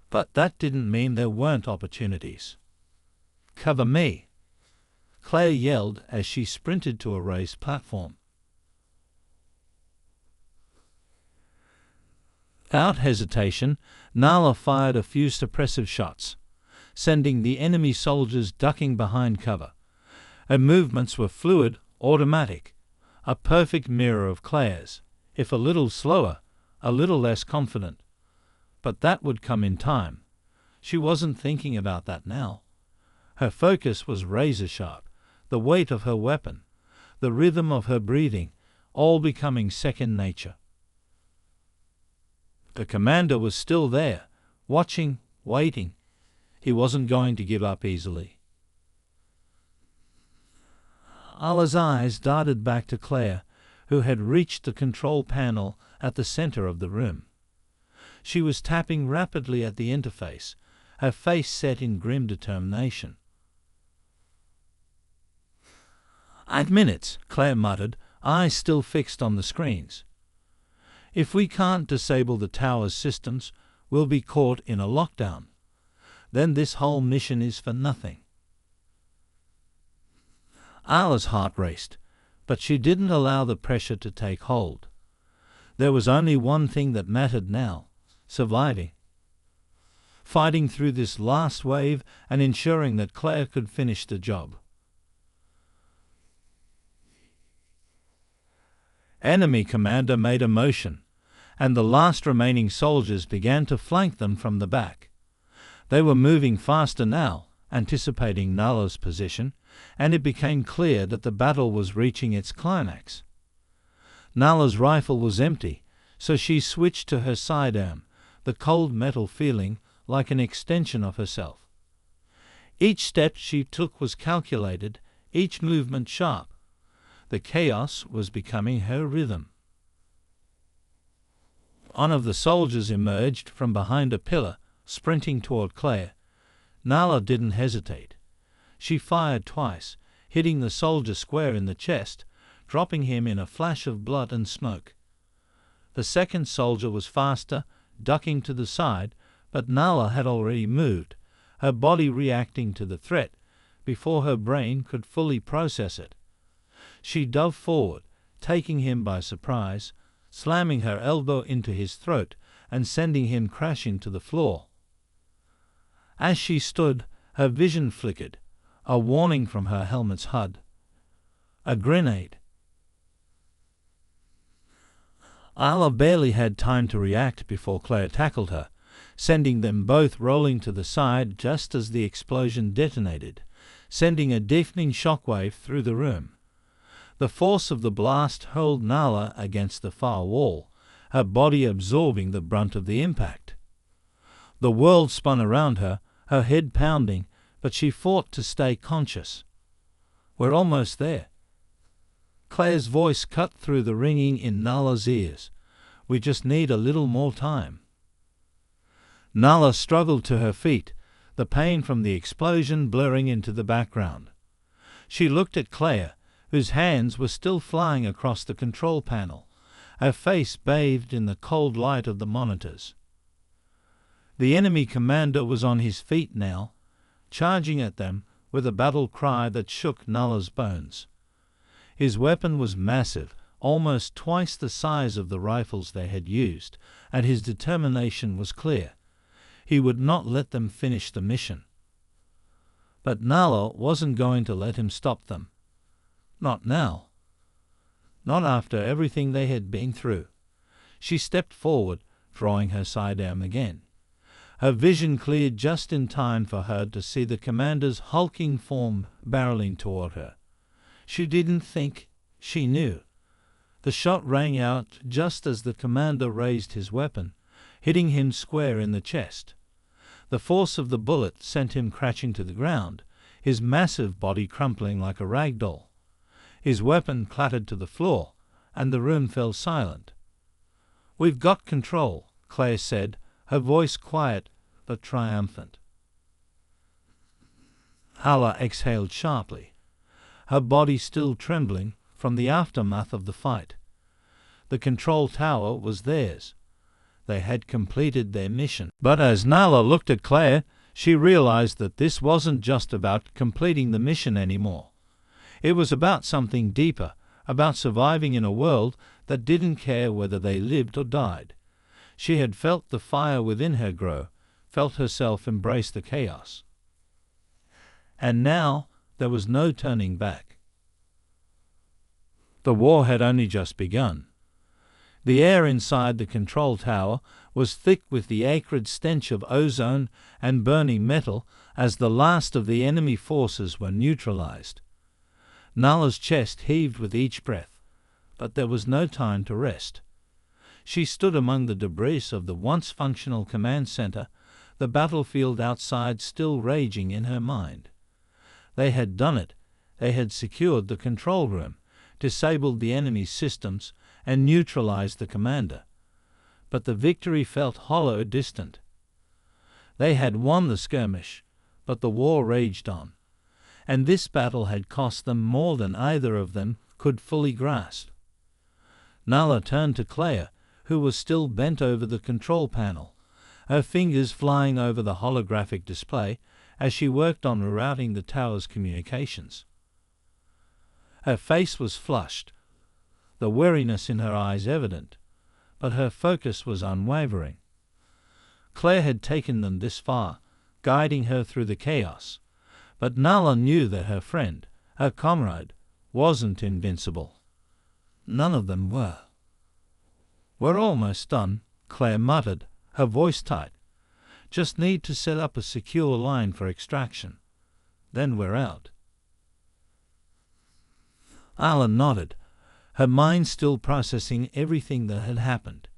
But that didn't mean there weren't opportunities. "Cover me!" Claire yelled as she sprinted to a raised platform. Without hesitation, Nala fired a few suppressive shots, sending the enemy soldiers ducking behind cover. Her movements were fluid, automatic, a perfect mirror of Claire's, if a little slower, a little less confident. But that would come in time. She wasn't thinking about that now. Her focus was razor-sharp, the weight of her weapon, the rhythm of her breathing, all becoming second nature. The commander was still there, watching, waiting. He wasn't going to give up easily. Allah's eyes darted back to Claire, who had reached the control panel at the center of the room. She was tapping rapidly at the interface, her face set in grim determination. 8 minutes, Claire muttered, eyes still fixed on the screens. If we can't disable the tower's systems, we'll be caught in a lockdown. Then this whole mission is for nothing. Allah's heart raced, but she didn't allow the pressure to take hold. There was only one thing that mattered now: surviving. Fighting through this last wave and ensuring that Claire could finish the job. Enemy commander made a motion, and the last remaining soldiers began to flank them from the back. They were moving faster now, anticipating Nala's position, and it became clear that the battle was reaching its climax. Nala's rifle was empty, so she switched to her sidearm, the cold metal feeling like an extension of herself. Each step she took was calculated, each movement sharp. The chaos was becoming her rhythm. One of the soldiers emerged from behind a pillar, sprinting toward Claire. Nala didn't hesitate. She fired twice, hitting the soldier square in the chest, dropping him in a flash of blood and smoke. The second soldier was faster, ducking to the side, but Nala had already moved, her body reacting to the threat before her brain could fully process it. She dove forward, taking him by surprise, slamming her elbow into his throat and sending him crashing to the floor. As she stood, her vision flickered, a warning from her helmet's HUD. A grenade. Ala barely had time to react before Claire tackled her, sending them both rolling to the side just as the explosion detonated, sending a deafening shockwave through the room. The force of the blast hurled Nala against the far wall, her body absorbing the brunt of the impact. The world spun around her, her head pounding, but she fought to stay conscious. "We're almost there." Claire's voice cut through the ringing in Nala's ears. "We just need a little more time." Nala struggled to her feet, the pain from the explosion blurring into the background. She looked at Claire, whose hands were still flying across the control panel, her face bathed in the cold light of the monitors. The enemy commander was on his feet now, charging at them with a battle cry that shook Nala's bones. His weapon was massive, almost twice the size of the rifles they had used, and his determination was clear. He would not let them finish the mission. But Nala wasn't going to let him stop them. Not now. Not after everything they had been through. She stepped forward, drawing her sidearm again. Her vision cleared just in time for her to see the commander's hulking form barreling toward her. She didn't think, she knew. The shot rang out just as the commander raised his weapon, hitting him square in the chest. The force of the bullet sent him crashing to the ground, his massive body crumpling like a rag doll. His weapon clattered to the floor, and the room fell silent. "We've got control," Claire said, her voice quiet but triumphant. Nala exhaled sharply, her body still trembling from the aftermath of the fight. The control tower was theirs. They had completed their mission. But as Nala looked at Claire, she realized that this wasn't just about completing the mission anymore. It was about something deeper, about surviving in a world that didn't care whether they lived or died. She had felt the fire within her grow, felt herself embrace the chaos. And now there was no turning back. The war had only just begun. The air inside the control tower was thick with the acrid stench of ozone and burning metal as the last of the enemy forces were neutralized. Nala's chest heaved with each breath, but there was no time to rest. She stood among the debris of the once functional command center, the battlefield outside still raging in her mind. They had done it. They had secured the control room, disabled the enemy's systems, and neutralized the commander. But the victory felt hollow, distant. They had won the skirmish, but the war raged on. And this battle had cost them more than either of them could fully grasp. Nala turned to Claire, who was still bent over the control panel, her fingers flying over the holographic display as she worked on rerouting the tower's communications. Her face was flushed, the weariness in her eyes evident, but her focus was unwavering. Claire had taken them this far, guiding her through the chaos, but Nala knew that her friend, her comrade, wasn't invincible. None of them were. "We're almost done," Claire muttered, her voice tight. "Just need to set up a secure line for extraction. Then we're out." Nala nodded, her mind still processing everything that had happened.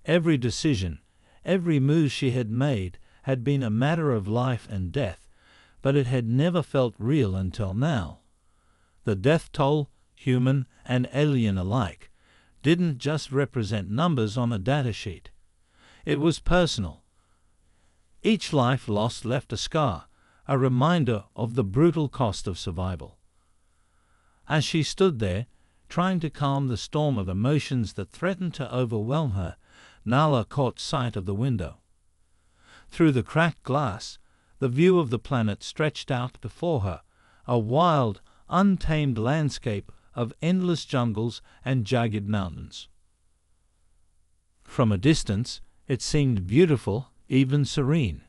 Every decision, every move she had made had been a matter of life and death, but it had never felt real until now. The death toll, human and alien alike, didn't just represent numbers on a datasheet. It was personal. Each life lost left a scar, a reminder of the brutal cost of survival. As she stood there, trying to calm the storm of emotions that threatened to overwhelm her, Nala caught sight of the window. Through the cracked glass, the view of the planet stretched out before her, a wild, untamed landscape of endless jungles and jagged mountains. From a distance, it seemed beautiful, even serene.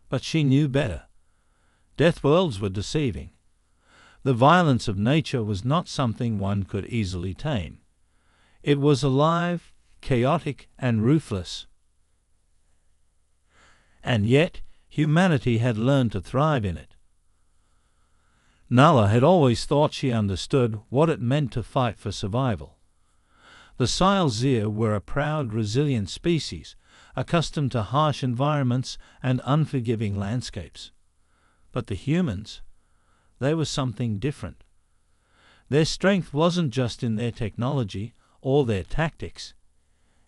But she knew better. Deathworlds were deceiving. The violence of nature was not something one could easily tame. It was alive, chaotic, and ruthless. And yet, humanity had learned to thrive in it. Nala had always thought she understood what it meant to fight for survival. The Silzir were a proud, resilient species, accustomed to harsh environments and unforgiving landscapes. But the humans, they were something different. Their strength wasn't just in their technology or their tactics.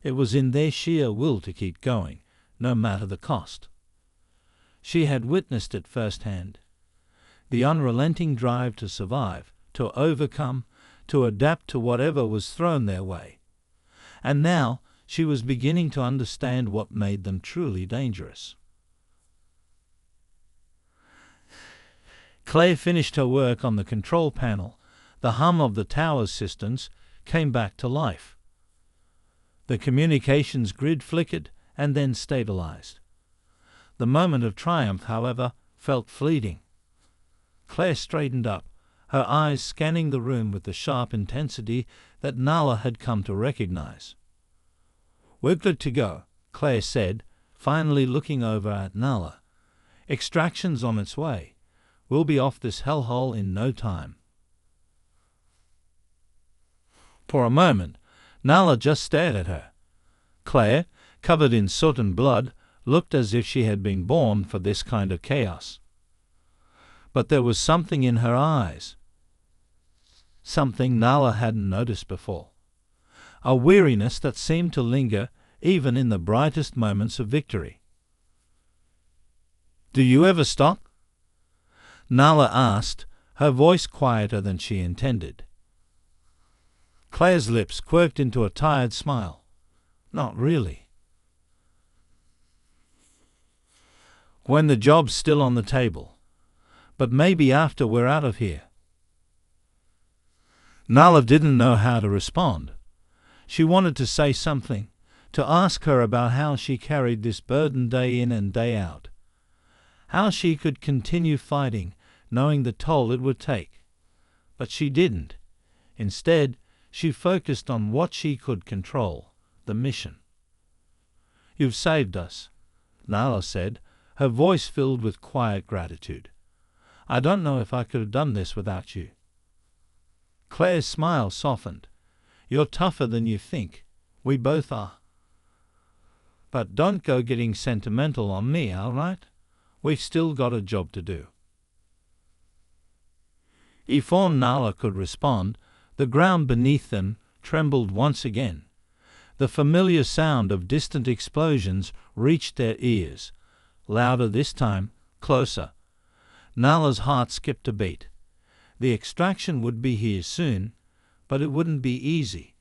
It was in their sheer will to keep going, no matter the cost. She had witnessed it firsthand. The unrelenting drive to survive, to overcome, to adapt to whatever was thrown their way. And now she was beginning to understand what made them truly dangerous. Claire finished her work on the control panel. The hum of the tower's systems came back to life. The communications grid flickered and then stabilized. The moment of triumph, however, felt fleeting. Claire straightened up, her eyes scanning the room with the sharp intensity that Nala had come to recognize. "We're good to go," Claire said, finally looking over at Nala. "Extraction's on its way. We'll be off this hellhole in no time." For a moment, Nala just stared at her. Claire, covered in soot and blood, looked as if she had been born for this kind of chaos. But there was something in her eyes, something Nala hadn't noticed before, a weariness that seemed to linger even in the brightest moments of victory. "Do you ever stop?" Nala asked, her voice quieter than she intended. Claire's lips quirked into a tired smile. "Not really. When the job's still on the table. But maybe after we're out of here." Nala didn't know how to respond. She wanted to say something, to ask her about how she carried this burden day in and day out, how she could continue fighting, knowing the toll it would take. But she didn't. Instead, she focused on what she could control, the mission. "You've saved us," Nala said, her voice filled with quiet gratitude. "I don't know if I could have done this without you." Claire's smile softened. "You're tougher than you think. We both are. But don't go getting sentimental on me, all right? We've still got a job to do." Before Nala could respond, the ground beneath them trembled once again. The familiar sound of distant explosions reached their ears, louder this time, closer. Nala's heart skipped a beat. The extraction would be here soon, but it wouldn't be easy.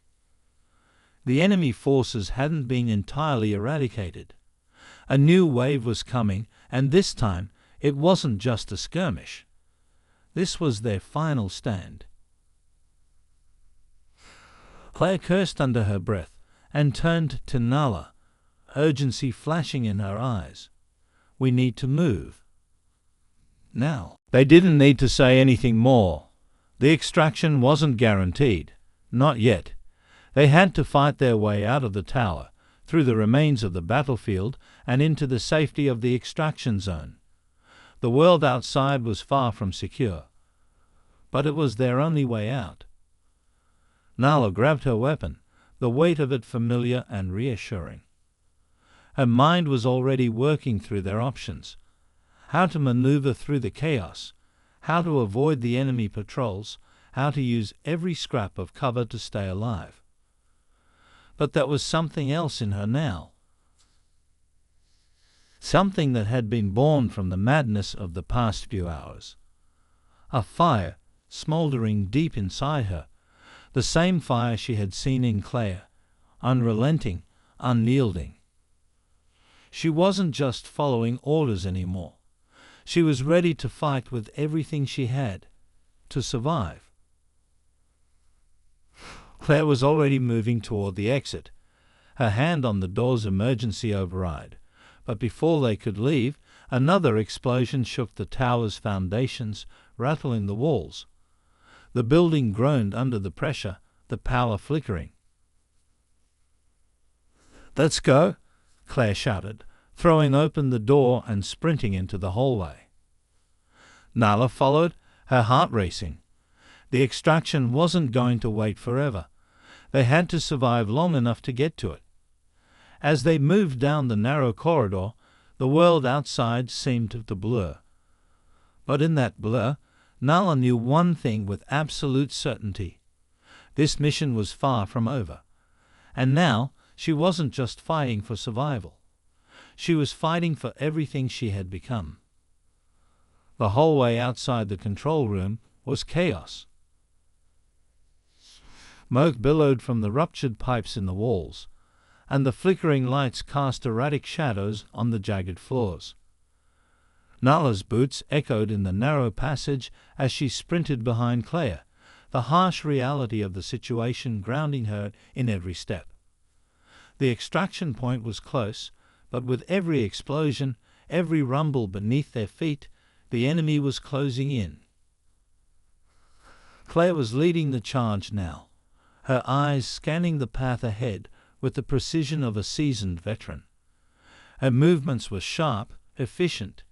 The enemy forces hadn't been entirely eradicated. A new wave was coming, and this time it wasn't just a skirmish. This was their final stand. Claire cursed under her breath and turned to Nala, urgency flashing in her eyes. "We need to move. Now." They didn't need to say anything more. The extraction wasn't guaranteed. Not yet. They had to fight their way out of the tower, through the remains of the battlefield, and into the safety of the extraction zone. The world outside was far from secure. But it was their only way out. Nala grabbed her weapon, the weight of it familiar and reassuring. Her mind was already working through their options. How to maneuver through the chaos, how to avoid the enemy patrols, how to use every scrap of cover to stay alive. But there was something else in her now. Something that had been born from the madness of the past few hours. A fire smouldering deep inside her, the same fire she had seen in Claire, unrelenting, unyielding. She wasn't just following orders anymore. She was ready to fight with everything she had, to survive. Claire was already moving toward the exit, her hand on the door's emergency override. But before they could leave, another explosion shook the tower's foundations, rattling the walls. The building groaned under the pressure, the power flickering. "Let's go," Claire shouted, throwing open the door and sprinting into the hallway. Nala followed, her heart racing. The extraction wasn't going to wait forever. They had to survive long enough to get to it. As they moved down the narrow corridor, the world outside seemed to blur. But in that blur, Nala knew one thing with absolute certainty. This mission was far from over. And now she wasn't just fighting for survival. She was fighting for everything she had become. The hallway outside the control room was chaos. Smoke billowed from the ruptured pipes in the walls, and the flickering lights cast erratic shadows on the jagged floors. Nala's boots echoed in the narrow passage as she sprinted behind Claire, the harsh reality of the situation grounding her in every step. The extraction point was close, but with every explosion, every rumble beneath their feet, the enemy was closing in. Claire was leading the charge now, her eyes scanning the path ahead with the precision of a seasoned veteran. Her movements were sharp, efficient,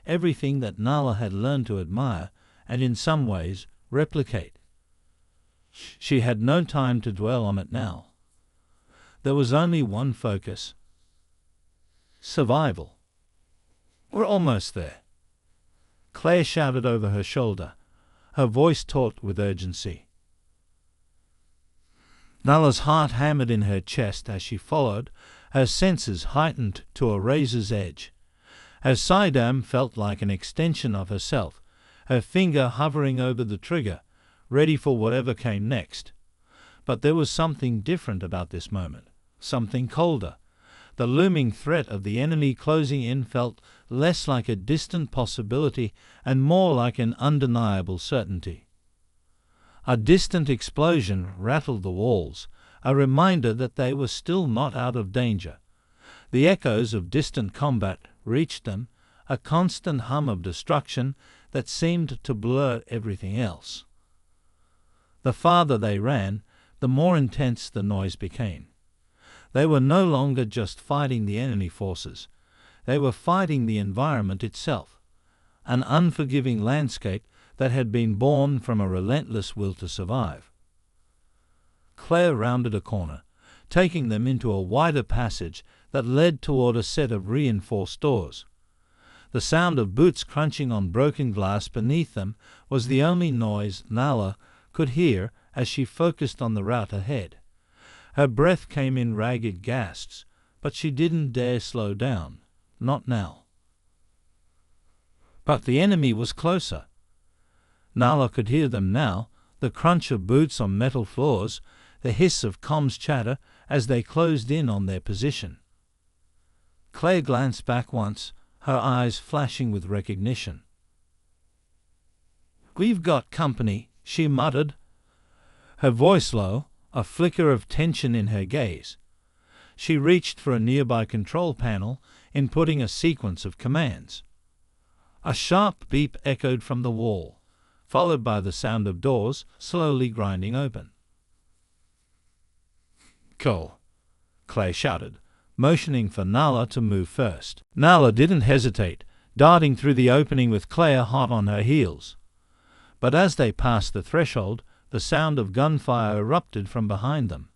everything that Nala had learned to admire and in some ways replicate. She had no time to dwell on it now. There was only one focus: survival. "We're almost there." Claire shouted over her shoulder, her voice taut with urgency. Nala's heart hammered in her chest as she followed, her senses heightened to a razor's edge. Her sidearm felt like an extension of herself, her finger hovering over the trigger, ready for whatever came next. But there was something different about this moment, something colder. The looming threat of the enemy closing in felt less like a distant possibility and more like an undeniable certainty. A distant explosion rattled the walls, a reminder that they were still not out of danger. The echoes of distant combat reached them, a constant hum of destruction that seemed to blur everything else. The farther they ran, the more intense the noise became. They were no longer just fighting the enemy forces. They were fighting the environment itself, an unforgiving landscape that had been born from a relentless will to survive. Claire rounded a corner, taking them into a wider passage that led toward a set of reinforced doors. The sound of boots crunching on broken glass beneath them was the only noise Nala could hear as she focused on the route ahead. Her breath came in ragged gasps, but she didn't dare slow down. Not now. But the enemy was closer. Nala could hear them now, the crunch of boots on metal floors, the hiss of comms chatter as they closed in on their position. Claire glanced back once, her eyes flashing with recognition. "We've got company," she muttered, her voice low, a flicker of tension in her gaze. She reached for a nearby control panel, inputting a sequence of commands. A sharp beep echoed from the wall, followed by the sound of doors slowly grinding open. "Go," Claire shouted, motioning for Nala to move first. Nala didn't hesitate, darting through the opening with Claire hot on her heels. But as they passed the threshold, the sound of gunfire erupted from behind them.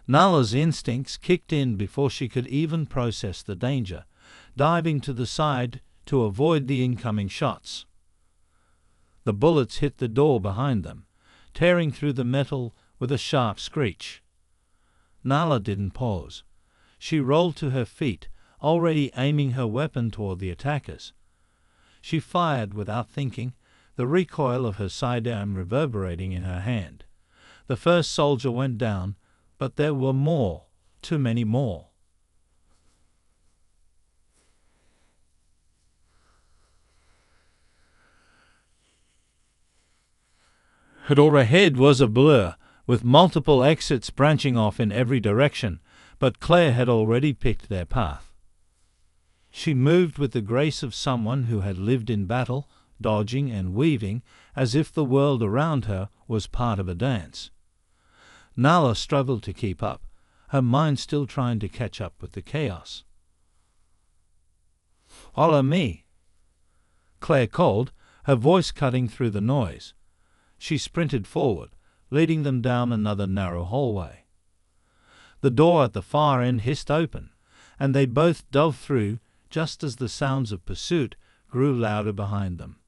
Nala's instincts kicked in before she could even process the danger, diving to the side to avoid the incoming shots. The bullets hit the door behind them, tearing through the metal with a sharp screech. Nala didn't pause. She rolled to her feet, already aiming her weapon toward the attackers. She fired without thinking, the recoil of her sidearm reverberating in her hand. The first soldier went down, but there were more, too many more. Her door ahead was a blur, with multiple exits branching off in every direction, but Claire had already picked their path. She moved with the grace of someone who had lived in battle, dodging and weaving, as if the world around her was part of a dance. Nala struggled to keep up, her mind still trying to catch up with the chaos. "Follow me," Claire called, her voice cutting through the noise. She sprinted forward, leading them down another narrow hallway. The door at the far end hissed open, and they both dove through just as the sounds of pursuit grew louder behind them.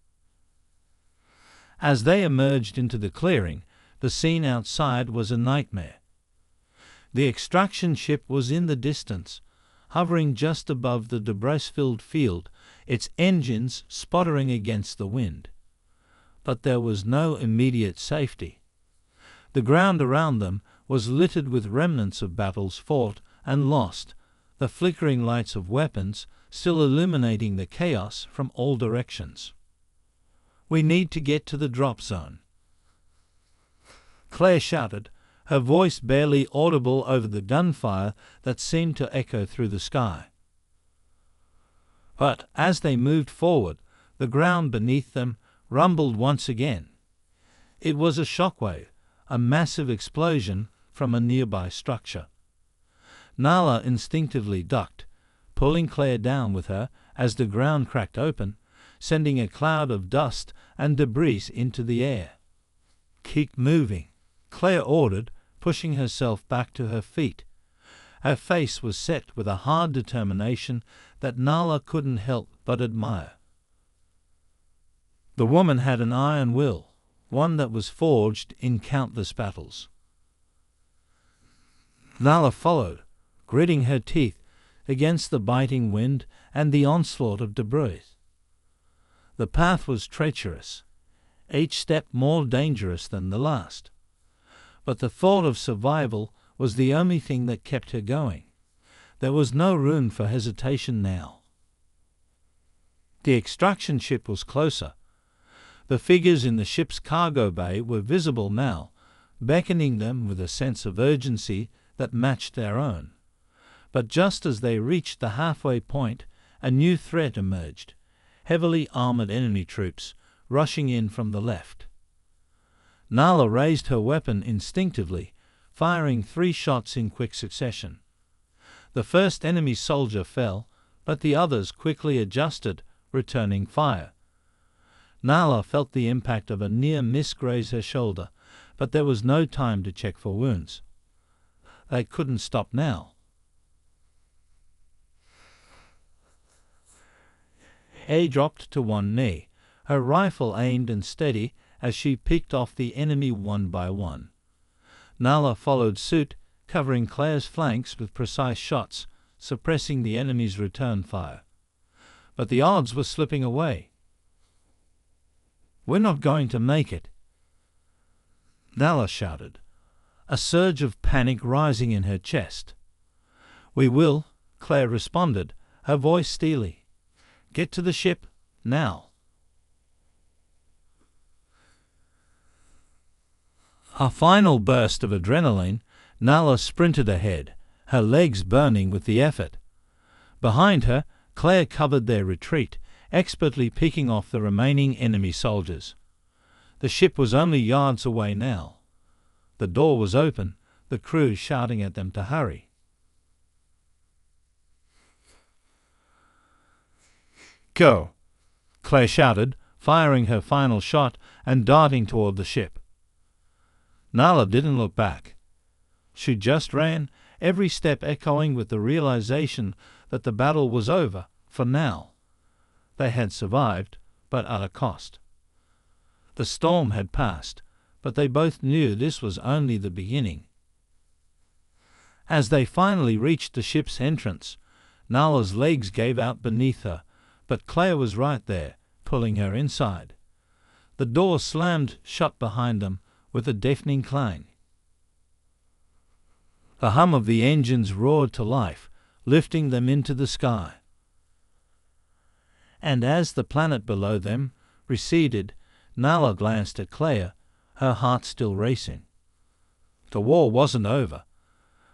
As they emerged into the clearing, the scene outside was a nightmare. The extraction ship was in the distance, hovering just above the debris-filled field, its engines sputtering against the wind. But there was no immediate safety. The ground around them was littered with remnants of battles fought and lost, the flickering lights of weapons still illuminating the chaos from all directions. "We need to get to the drop zone," Claire shouted, her voice barely audible over the gunfire that seemed to echo through the sky. But as they moved forward, the ground beneath them rumbled once again. It was a shockwave, a massive explosion from a nearby structure. Nala instinctively ducked, pulling Claire down with her as the ground cracked open, sending a cloud of dust and debris into the air. "Keep moving," Claire ordered, pushing herself back to her feet. Her face was set with a hard determination that Nala couldn't help but admire. The woman had an iron will, one that was forged in countless battles. Nala followed, gritting her teeth against the biting wind and the onslaught of debris. The path was treacherous, each step more dangerous than the last. But the thought of survival was the only thing that kept her going. There was no room for hesitation now. The extraction ship was closer. The figures in the ship's cargo bay were visible now, beckoning them with a sense of urgency that matched their own. But just as they reached the halfway point, a new threat emerged: heavily armored enemy troops rushing in from the left. Nala raised her weapon instinctively, firing 3 shots in quick succession. The first enemy soldier fell, but the others quickly adjusted, returning fire. Nala felt the impact of a near miss graze her shoulder, but there was no time to check for wounds. They couldn't stop now. Hay dropped to one knee, her rifle aimed and steady as she picked off the enemy one by one. Nala followed suit, covering Claire's flanks with precise shots, suppressing the enemy's return fire. But the odds were slipping away. "We're not going to make it," Nala shouted, a surge of panic rising in her chest. "We will," Claire responded, her voice steely. "Get to the ship, now." A final burst of adrenaline, Nala sprinted ahead, her legs burning with the effort. Behind her, Claire covered their retreat, expertly picking off the remaining enemy soldiers. The ship was only yards away now. The door was open, the crew shouting at them to hurry. "Go!" Claire shouted, firing her final shot and darting toward the ship. Nala didn't look back. She just ran, every step echoing with the realization that the battle was over, for now. They had survived, but at a cost. The storm had passed, but they both knew this was only the beginning. As they finally reached the ship's entrance, Nala's legs gave out beneath her, but Claire was right there, pulling her inside. The door slammed shut behind them with a deafening clang. The hum of the engines roared to life, lifting them into the sky. And as the planet below them receded, Nala glanced at Claire, her heart still racing. The war wasn't over,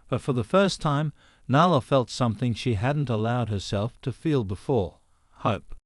but for the first time Nala felt something she hadn't allowed herself to feel before: hope.